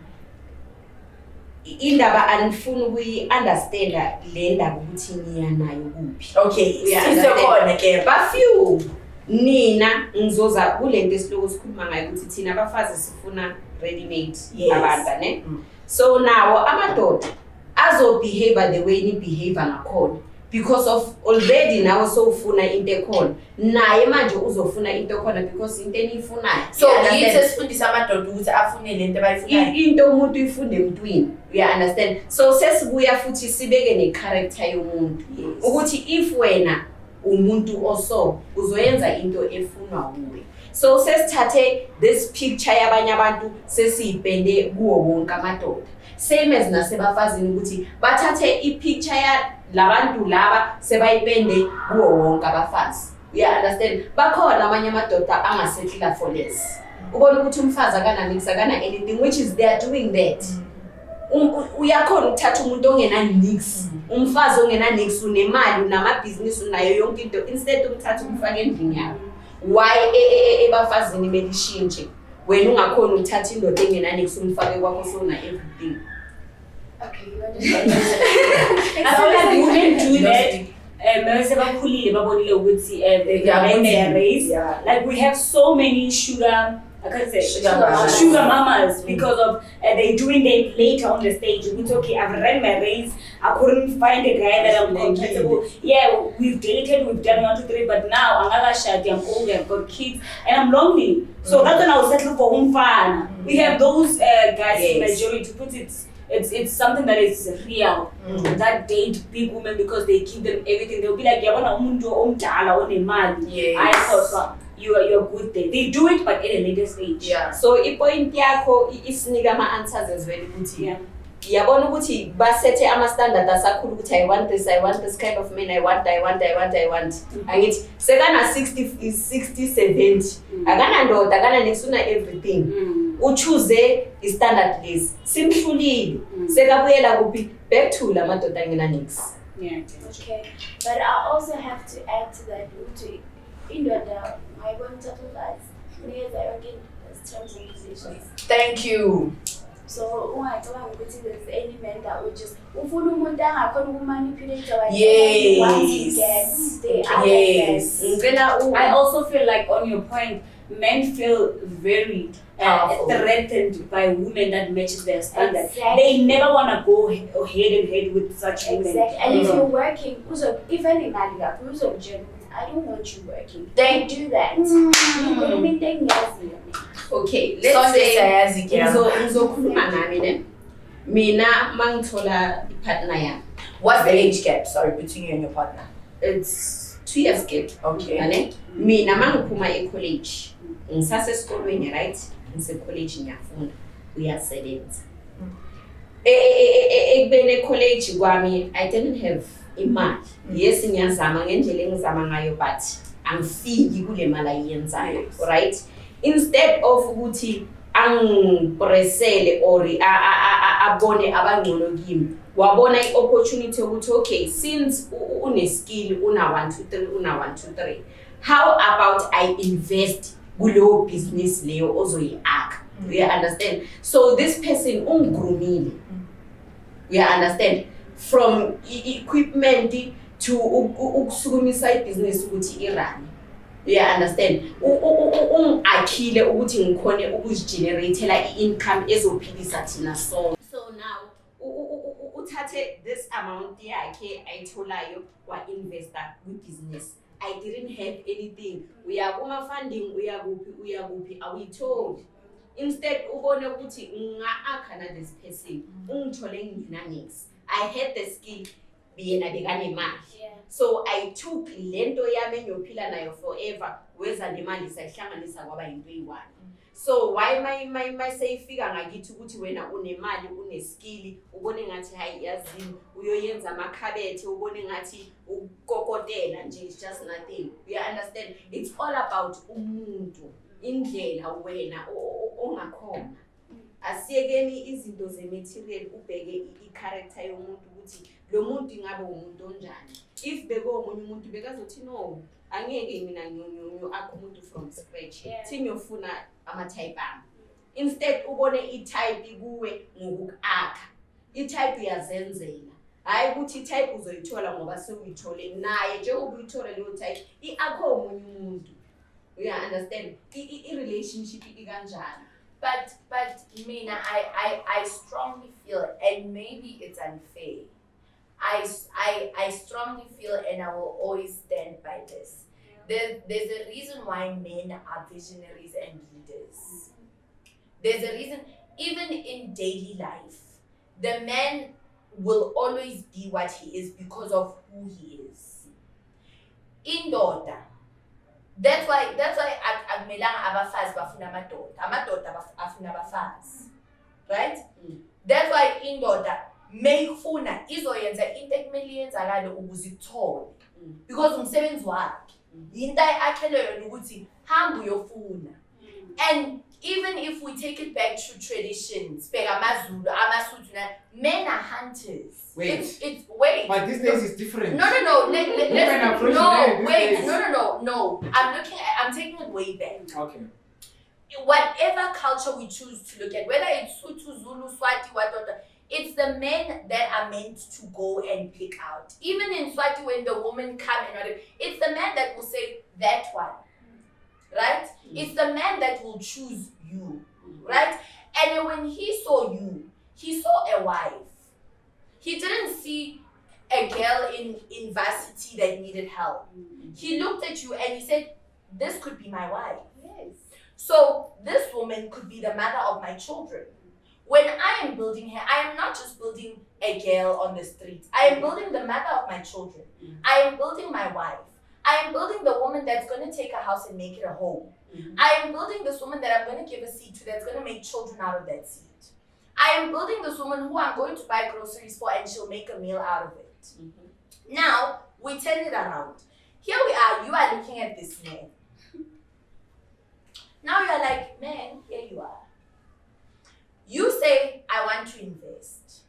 Indaba anifuna ukuyi-understanda le ndaba ukuthi niya nayo kuphi. Okay, sisekhona ke. But few nina ngizoza kule nto esihloko sikhuluma ngayo ukuthi thina abafazi sifuna ready made abantu ne. So nawo amadoda azobehave the way ni behave ngakhona because of already nawe sowufuna into ekhona naye manje uzofuna into ekhona because into eniyifunayo. So yithi sifundisa amadoda ukuthi afune lento abayifunayo. Into umuntu ifunde emntwini. You understand? So sesibuya futhi sibeke necharacter yomuntu ukuthi if wena umuntu oso uzoyenza into efunwa nguwe. So sesithathe this picture yabanye abantu sesiyipende kuwo wonke amadoda. Same as nasebafazini ukuthi bathathe ipicture ya labantu laba sebayipende kuwo wonke abafazi. You understand? Bakhona amanye amadoda angasettla for less. Ubona ukuthi umfazi akana mix akana anything which is they are doing that. Uyakhona ukuthatha umuntu ongena nix, umfazi ongena nix unemali unamabhizinisi unayo yonke into instead umthatha umfake endlini yakho. Why ebafazini belishintshe wena ungakhona ukuthatha indoda engena nix umfake kwakho so na everything. Okay, you understand. I feel like women do that. Mase bakhulile babonile ukuthi they are their race. Like we have so many sugar mamas because of they doing that later on the stage. It's okay, I've ran my race. I couldn't find a guy that I'm compatible. Yeah, we've dated, we've done 1, 2, 3, but now I'm not shady, I'm older, I've got kids, and I'm lonely. So that's when I was settling for umfana. We have those guys in Nigeria to put it. It's something that is real. That date big women because they give them everything. They'll be like, yabona umuntu omdala onemali. I thought you're good there. They do it, but at a later stage. Yeah. So ipoint yakho isinika ama-answers as well ukuthi yabona ukuthi basethe ama-standard asakhulu ukuthi I want this kind of man, I want. Angithi sekana 60 70 akana ndoda akana nesuna everything. Uchoose i-standard list. Simhlulile. Sekabuyela kuphi back to la madoda angena nix. Yeah. Okay, but I also have to add to that ukuthi indoda mayibona guys nikeza yonke terms and conditions. Thank you. So ungacabanga ukuthi there's any man that would just ufuna umuntu angakhona ukumanipulate or Yes. I also feel like on your point, men feel very threatened by women that matches their standards. Exactly. They never want to go head and head with such women. Exactly. And if you're working, even in Maliga, I don't want you working. Don't do that. Okay, let's say ngizokhuluma nami ne. Mina mangithola ipartner yami. What's the age gap? Sorry, between you and your partner. It's 2 years gap. Okay. Ane? Mina mangiphuma e-college. Ngisase esikolweni right? Ngise-college ngiyafunda. Uyasebenza. Ekubeni e-college kwami I didn't have imali. Yes ngiyazama ngendlela engizama ngayo but angifiki kule mali ayenzayo, right? Instead of ukuthi angipresele or abone abangcono kimi, wabona i-opportunity ukuthi okay, since une-skill una 1 2 3, how about I invest kuleyo business leyo ozoyi-akha. You understand? So this person ungigrumile. You understand? From equipment to ukusukumisa ibhizinisi ukuthi irun. You understand? Ungakhile ukuthi ngikhone ukuzigeneratela i-income ezophilisa thina sonke. So now uthathe this amount yakhe ayitholayo wa-investor kwi-business. I didn't have anything. Uya kuma-funding uyakuphi awuyitholi. Instead ubone ukuthi nga-akha na this person ungithole ngina nix. I had the skill yena bekanemali. So I took lento yami engiyophila nayo forever weza nemali sayihlanganisa kwaba into eyi-1. So why my sayifika ngakithi ukuthi wena unemali une-skill ubone ngathi hayi yazini uyoyenza amakhabethe ubone ngathi ukokotela nje it's just nothing. You understand? It's all about umuntu indlela wena ongakhona. Asiyekeni izinto ze-material ubheke i-character yomuntu ukuthi lo muntu ingabe umuntu onjani. If bekuwomunye umuntu bekazothi no, angeke mina akho umuntu from scratch. Thi ngiyofuna ama-type ami. Instead ubone i-type kuwe ngokukakha. I-type uyazenzela. Hayi ukuthi i-type uzoyithola ngoba sewuyithole naye njengoba uyithola leyo type akho omunye umuntu. You understand? I-relationship ikanjani. But Mina, I strongly feel, and maybe it's unfair, I strongly feel, and I will always stand by this. There's a reason why men are visionaries and leaders. There's a reason, even in daily life, the man will always be what he is because of who he is. Indoda. That's why akumelanga abafazi bafuna amadoda afuna abafazi. Right? That's why indoda mayifuna izoyenza into ekumele yenzakale ukuze ikuthole. Because umsebenzi wakhe. Into akhele yona ukuthi hamba uyofuna. And even if we take it back to traditions, men are hunters. Wait. Wait. But these days is different. No. I'm taking it way back. Okay. Whatever culture we choose to look at, whether it's Hutu, Zulu, Swati, whatever, it's the men that are meant to go and pick out. Even in Swati, when the women come and whatever, it's the man that will say that one. Right? It's the man that will choose you. Right? And then when he saw you, he saw a wife. He didn't see a girl in varsity that needed help. He looked at you and he said, this could be my wife. Yes. So this woman could be the mother of my children. When I am building her, I am not just building a girl on the street. I am building the mother of my children. I am building my wife. I am building the woman that's going to take a house and make it a home. I am building this woman that I'm going to give a seed to that's going to make children out of that seed. I am building this woman who I'm going to buy groceries for and she'll make a meal out of it. Now, we turn it around. Here we are, you are looking at this man. Now you're like, man, here you are. You say, I want to invest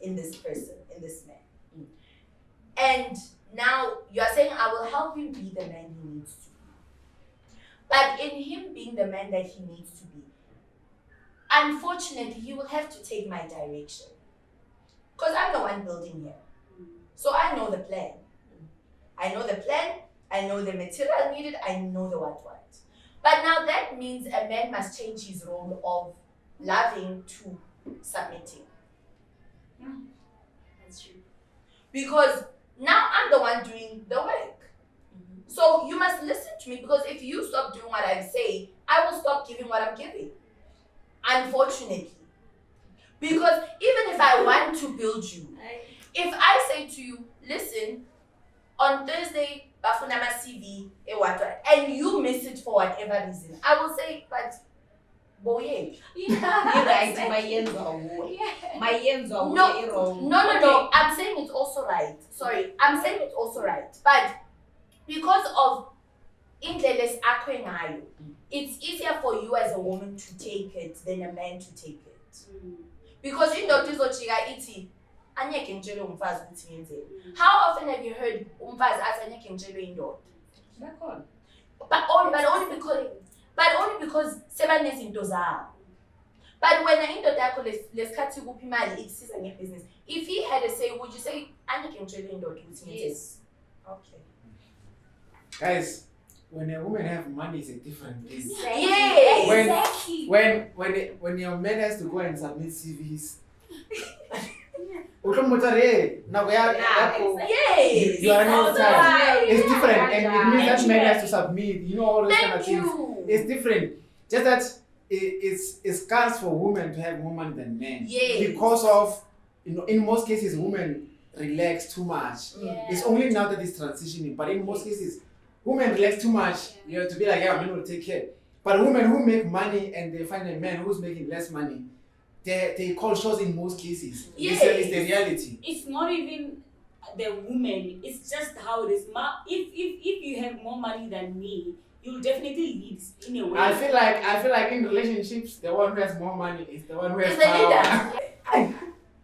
in this person, in this man. And now you're saying, I will help him be the man he needs to be. But in him being the man that he needs to be, unfortunately, he will have to take my direction. Because I'm the one building here. So I know the plan. I know the plan, I know the material needed, I know the what. But now that means a man must change his role of loving to submitting. That's true. Because now I'm the one doing the work. So you must listen to me, because if you stop doing what I say, I will stop giving what I'm giving. Unfortunately. Because even if I want to build you, if I say to you, listen, on Thursday, bafuna ma CV, and you miss it for whatever reason, I will say, but boy, no. I'm saying it's also right. Sorry, I'm saying it's also right. But because of indleles akwe ngayo, it's easier for you as a woman to take it than a man to take it. Because indoda izochika ithi anyeke ngitshele umfazi ukuthi ngenzeni. How often have you heard umfazi athi anyeke ngitshele indoda? But only because sebanezinto zabo. But when indoda yakho lesikhathi kuphi imali ikusiza ngebusiness, if he had a say, would you say anyeke ngitshele indoda ukuthi ngenzeni? Yes. Okay. Guys, when a woman have money, it's a different thing. Yes. When your man has to go and submit CVs, you are it's different, and it means that man has to submit. All those kind of things. It's different. Just that it's scarce for women to have more money than men. Yes. Because of in most cases women relax too much. It's only now that it's transitioning, but in most cases women relax too much. You have to be like, yeah, men will take care. But women who make money and they find a man who's making less money, they call shots in most cases. Yes. It's the reality. It's not even the woman, it's just how it is. If you have more money than me, you'll definitely lead in a way. I feel like in relationships, the one who has more money is the one who has It's the power. leader.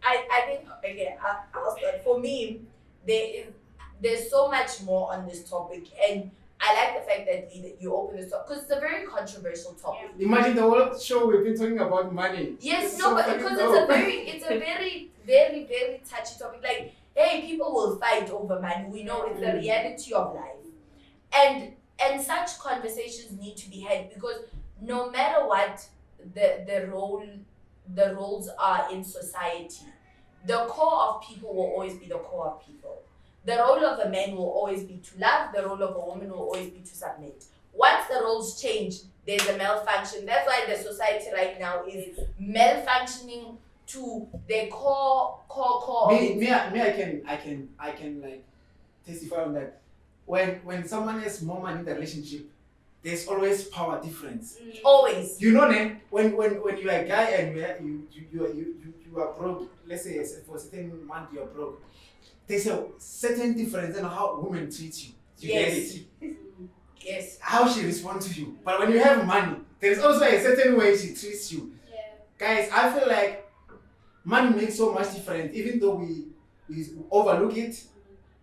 I think okay, I'll start. For me, there's so much more on this topic, and I like the fact that you open this up because it's a very controversial topic. Imagine the whole show we've been talking about money. Yes, It's no, so but fucking because dope. it's a very, very, very touchy topic. Like, hey, people will fight over money. We know it's the reality of life, and such conversations need to be had because no matter what the roles are in society, the core of people will always be the core of people. The role of a man will always be to love. The role of a woman will always be to submit. Once the roles change, there's a malfunction. That's why the society right now is malfunctioning to the core. I can like testify on that. When someone has more money in the relationship, there's always power difference. Always. You know, when you're a guy and you are broke, let's say for a certain month you're broke, there's a certain difference in how women treat you. You Yes. get it? Yes. How she responds to you. But when you have money, there's also a certain way she treats you. Yeah. Guys, I feel like money makes so much difference, even though we overlook it,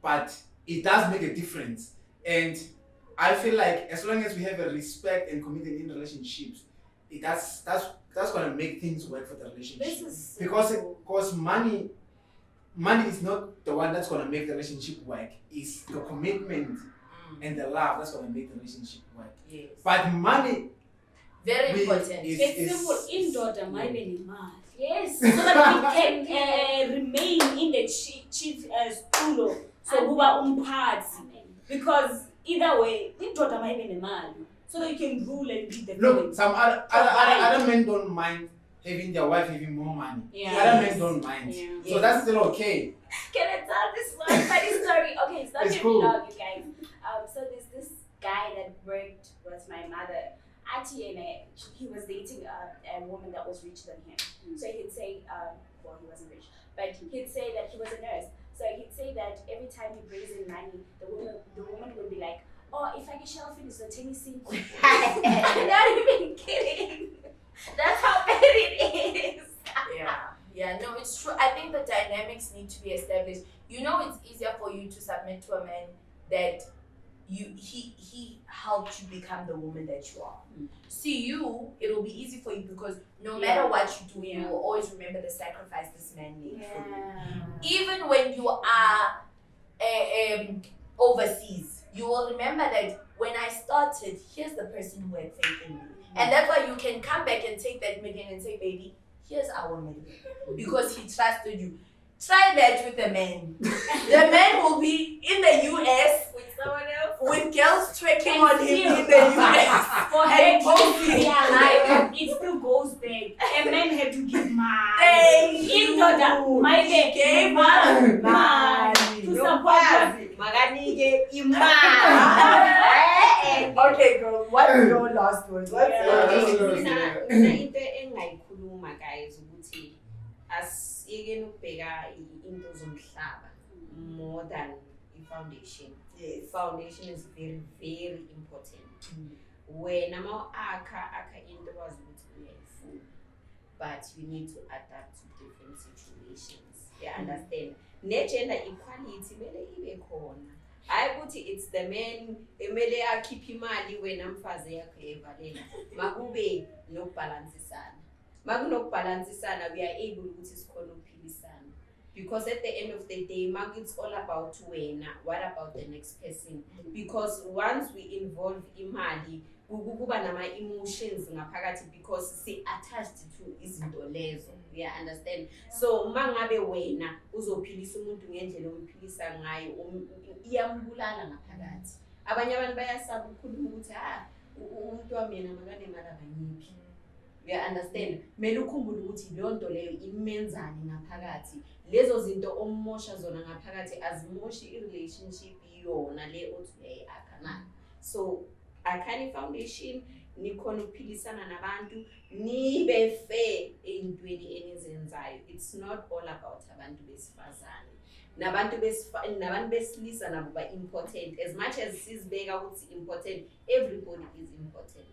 but it does make a difference. And I feel like as long as we have a respect and commitment in relationships, that's gonna make things work for the relationship. This is Because money is not the one that's gonna make the relationship work. It's the commitment and the love that's gonna make the relationship work. Yes. But money Very important. It's simple. Indoda maybe nemali. Yes, so that we can remain in the chief stool. So kuba umphathi. Because either way, indoda maybe nemali. So that you can rule and lead the look, family. some other men don't mind having their wife having more money. Yeah. Other men don't mind. Yeah. So that's still okay. Can I tell this one funny story? Okay, it's not It's really cool. long, you guys. So there's this guy that worked with my mother. Actually, and he was dating a woman that was richer than him. So he'd say, well, he wasn't rich, but he'd say that he was a nurse. So he'd say that every time he brings in money, the woman would be like, oh, if I get shelf in is the tennis scene. I'm not even kidding. That's how bad it is. Yeah, no, it's true. I think the dynamics need to be established. You know, it's easier for you to submit to a man that he helped you become the woman that you are. See you, it'll be easy for you because no matter what you do, you will always remember the sacrifice this man made for you. Even when you are overseas, you will remember that when I started, here's the person who had faith in me. And that's why you can come back and take that million and say, baby, here's our million. Because he trusted you. Try that with a man. The man will be in the US With someone else? with girls twerking on him in the US. For And him, posting. it still goes there. A man had to give money. Thank Indoda maybe gave money money. to support. Maganike imali. Okay, girl, what's your last words? What's your Yeah. last words? Mina into engayikhuluma guys ukuthi asiyekeni ukubheka into zomhlaba more than i-foundation. Yes. Foundation is very, very important. Wena akha into wazi ukuthi uyayifuna, but you need to adapt to different situations. You understand? Ne-gender equality mele ibe khona. Hayi ukuthi it's the man emele akhiphe imali wena mfazi yakho evalela. Makube nokubalansisana. Makunokubalansisana, we are able ukuthi sikhona ukuphilisana. Because at the end of the day, it's all about wena. What about the next person? Because once we involve imali, kuba nama emotions ngaphakathi because si attached to izinto lezo. You understand? So mangabe wena uzophilisa umuntu ngendlela omphilisa ngayo, iyambulala ngaphakathi. Abanye abantu bayasaba ukukhuluma ukuthi umuntu wami yena makanemali abanyiphi. You understand? Mele ukhumbule ukuthi leyo nto leyo imenzani ngaphakathi. Lezo zinto omosha zona ngaphakathi azimoshi i-relationship yona le othi uyayakha na. So akhani foundation nikhona ukuphilisana nabantu nibe fair entweni enizenzayo. It's not all about abantu besifazane. Nabantu besilisa nabo ba important. As much as sizibeka ukuthi important, everybody is important.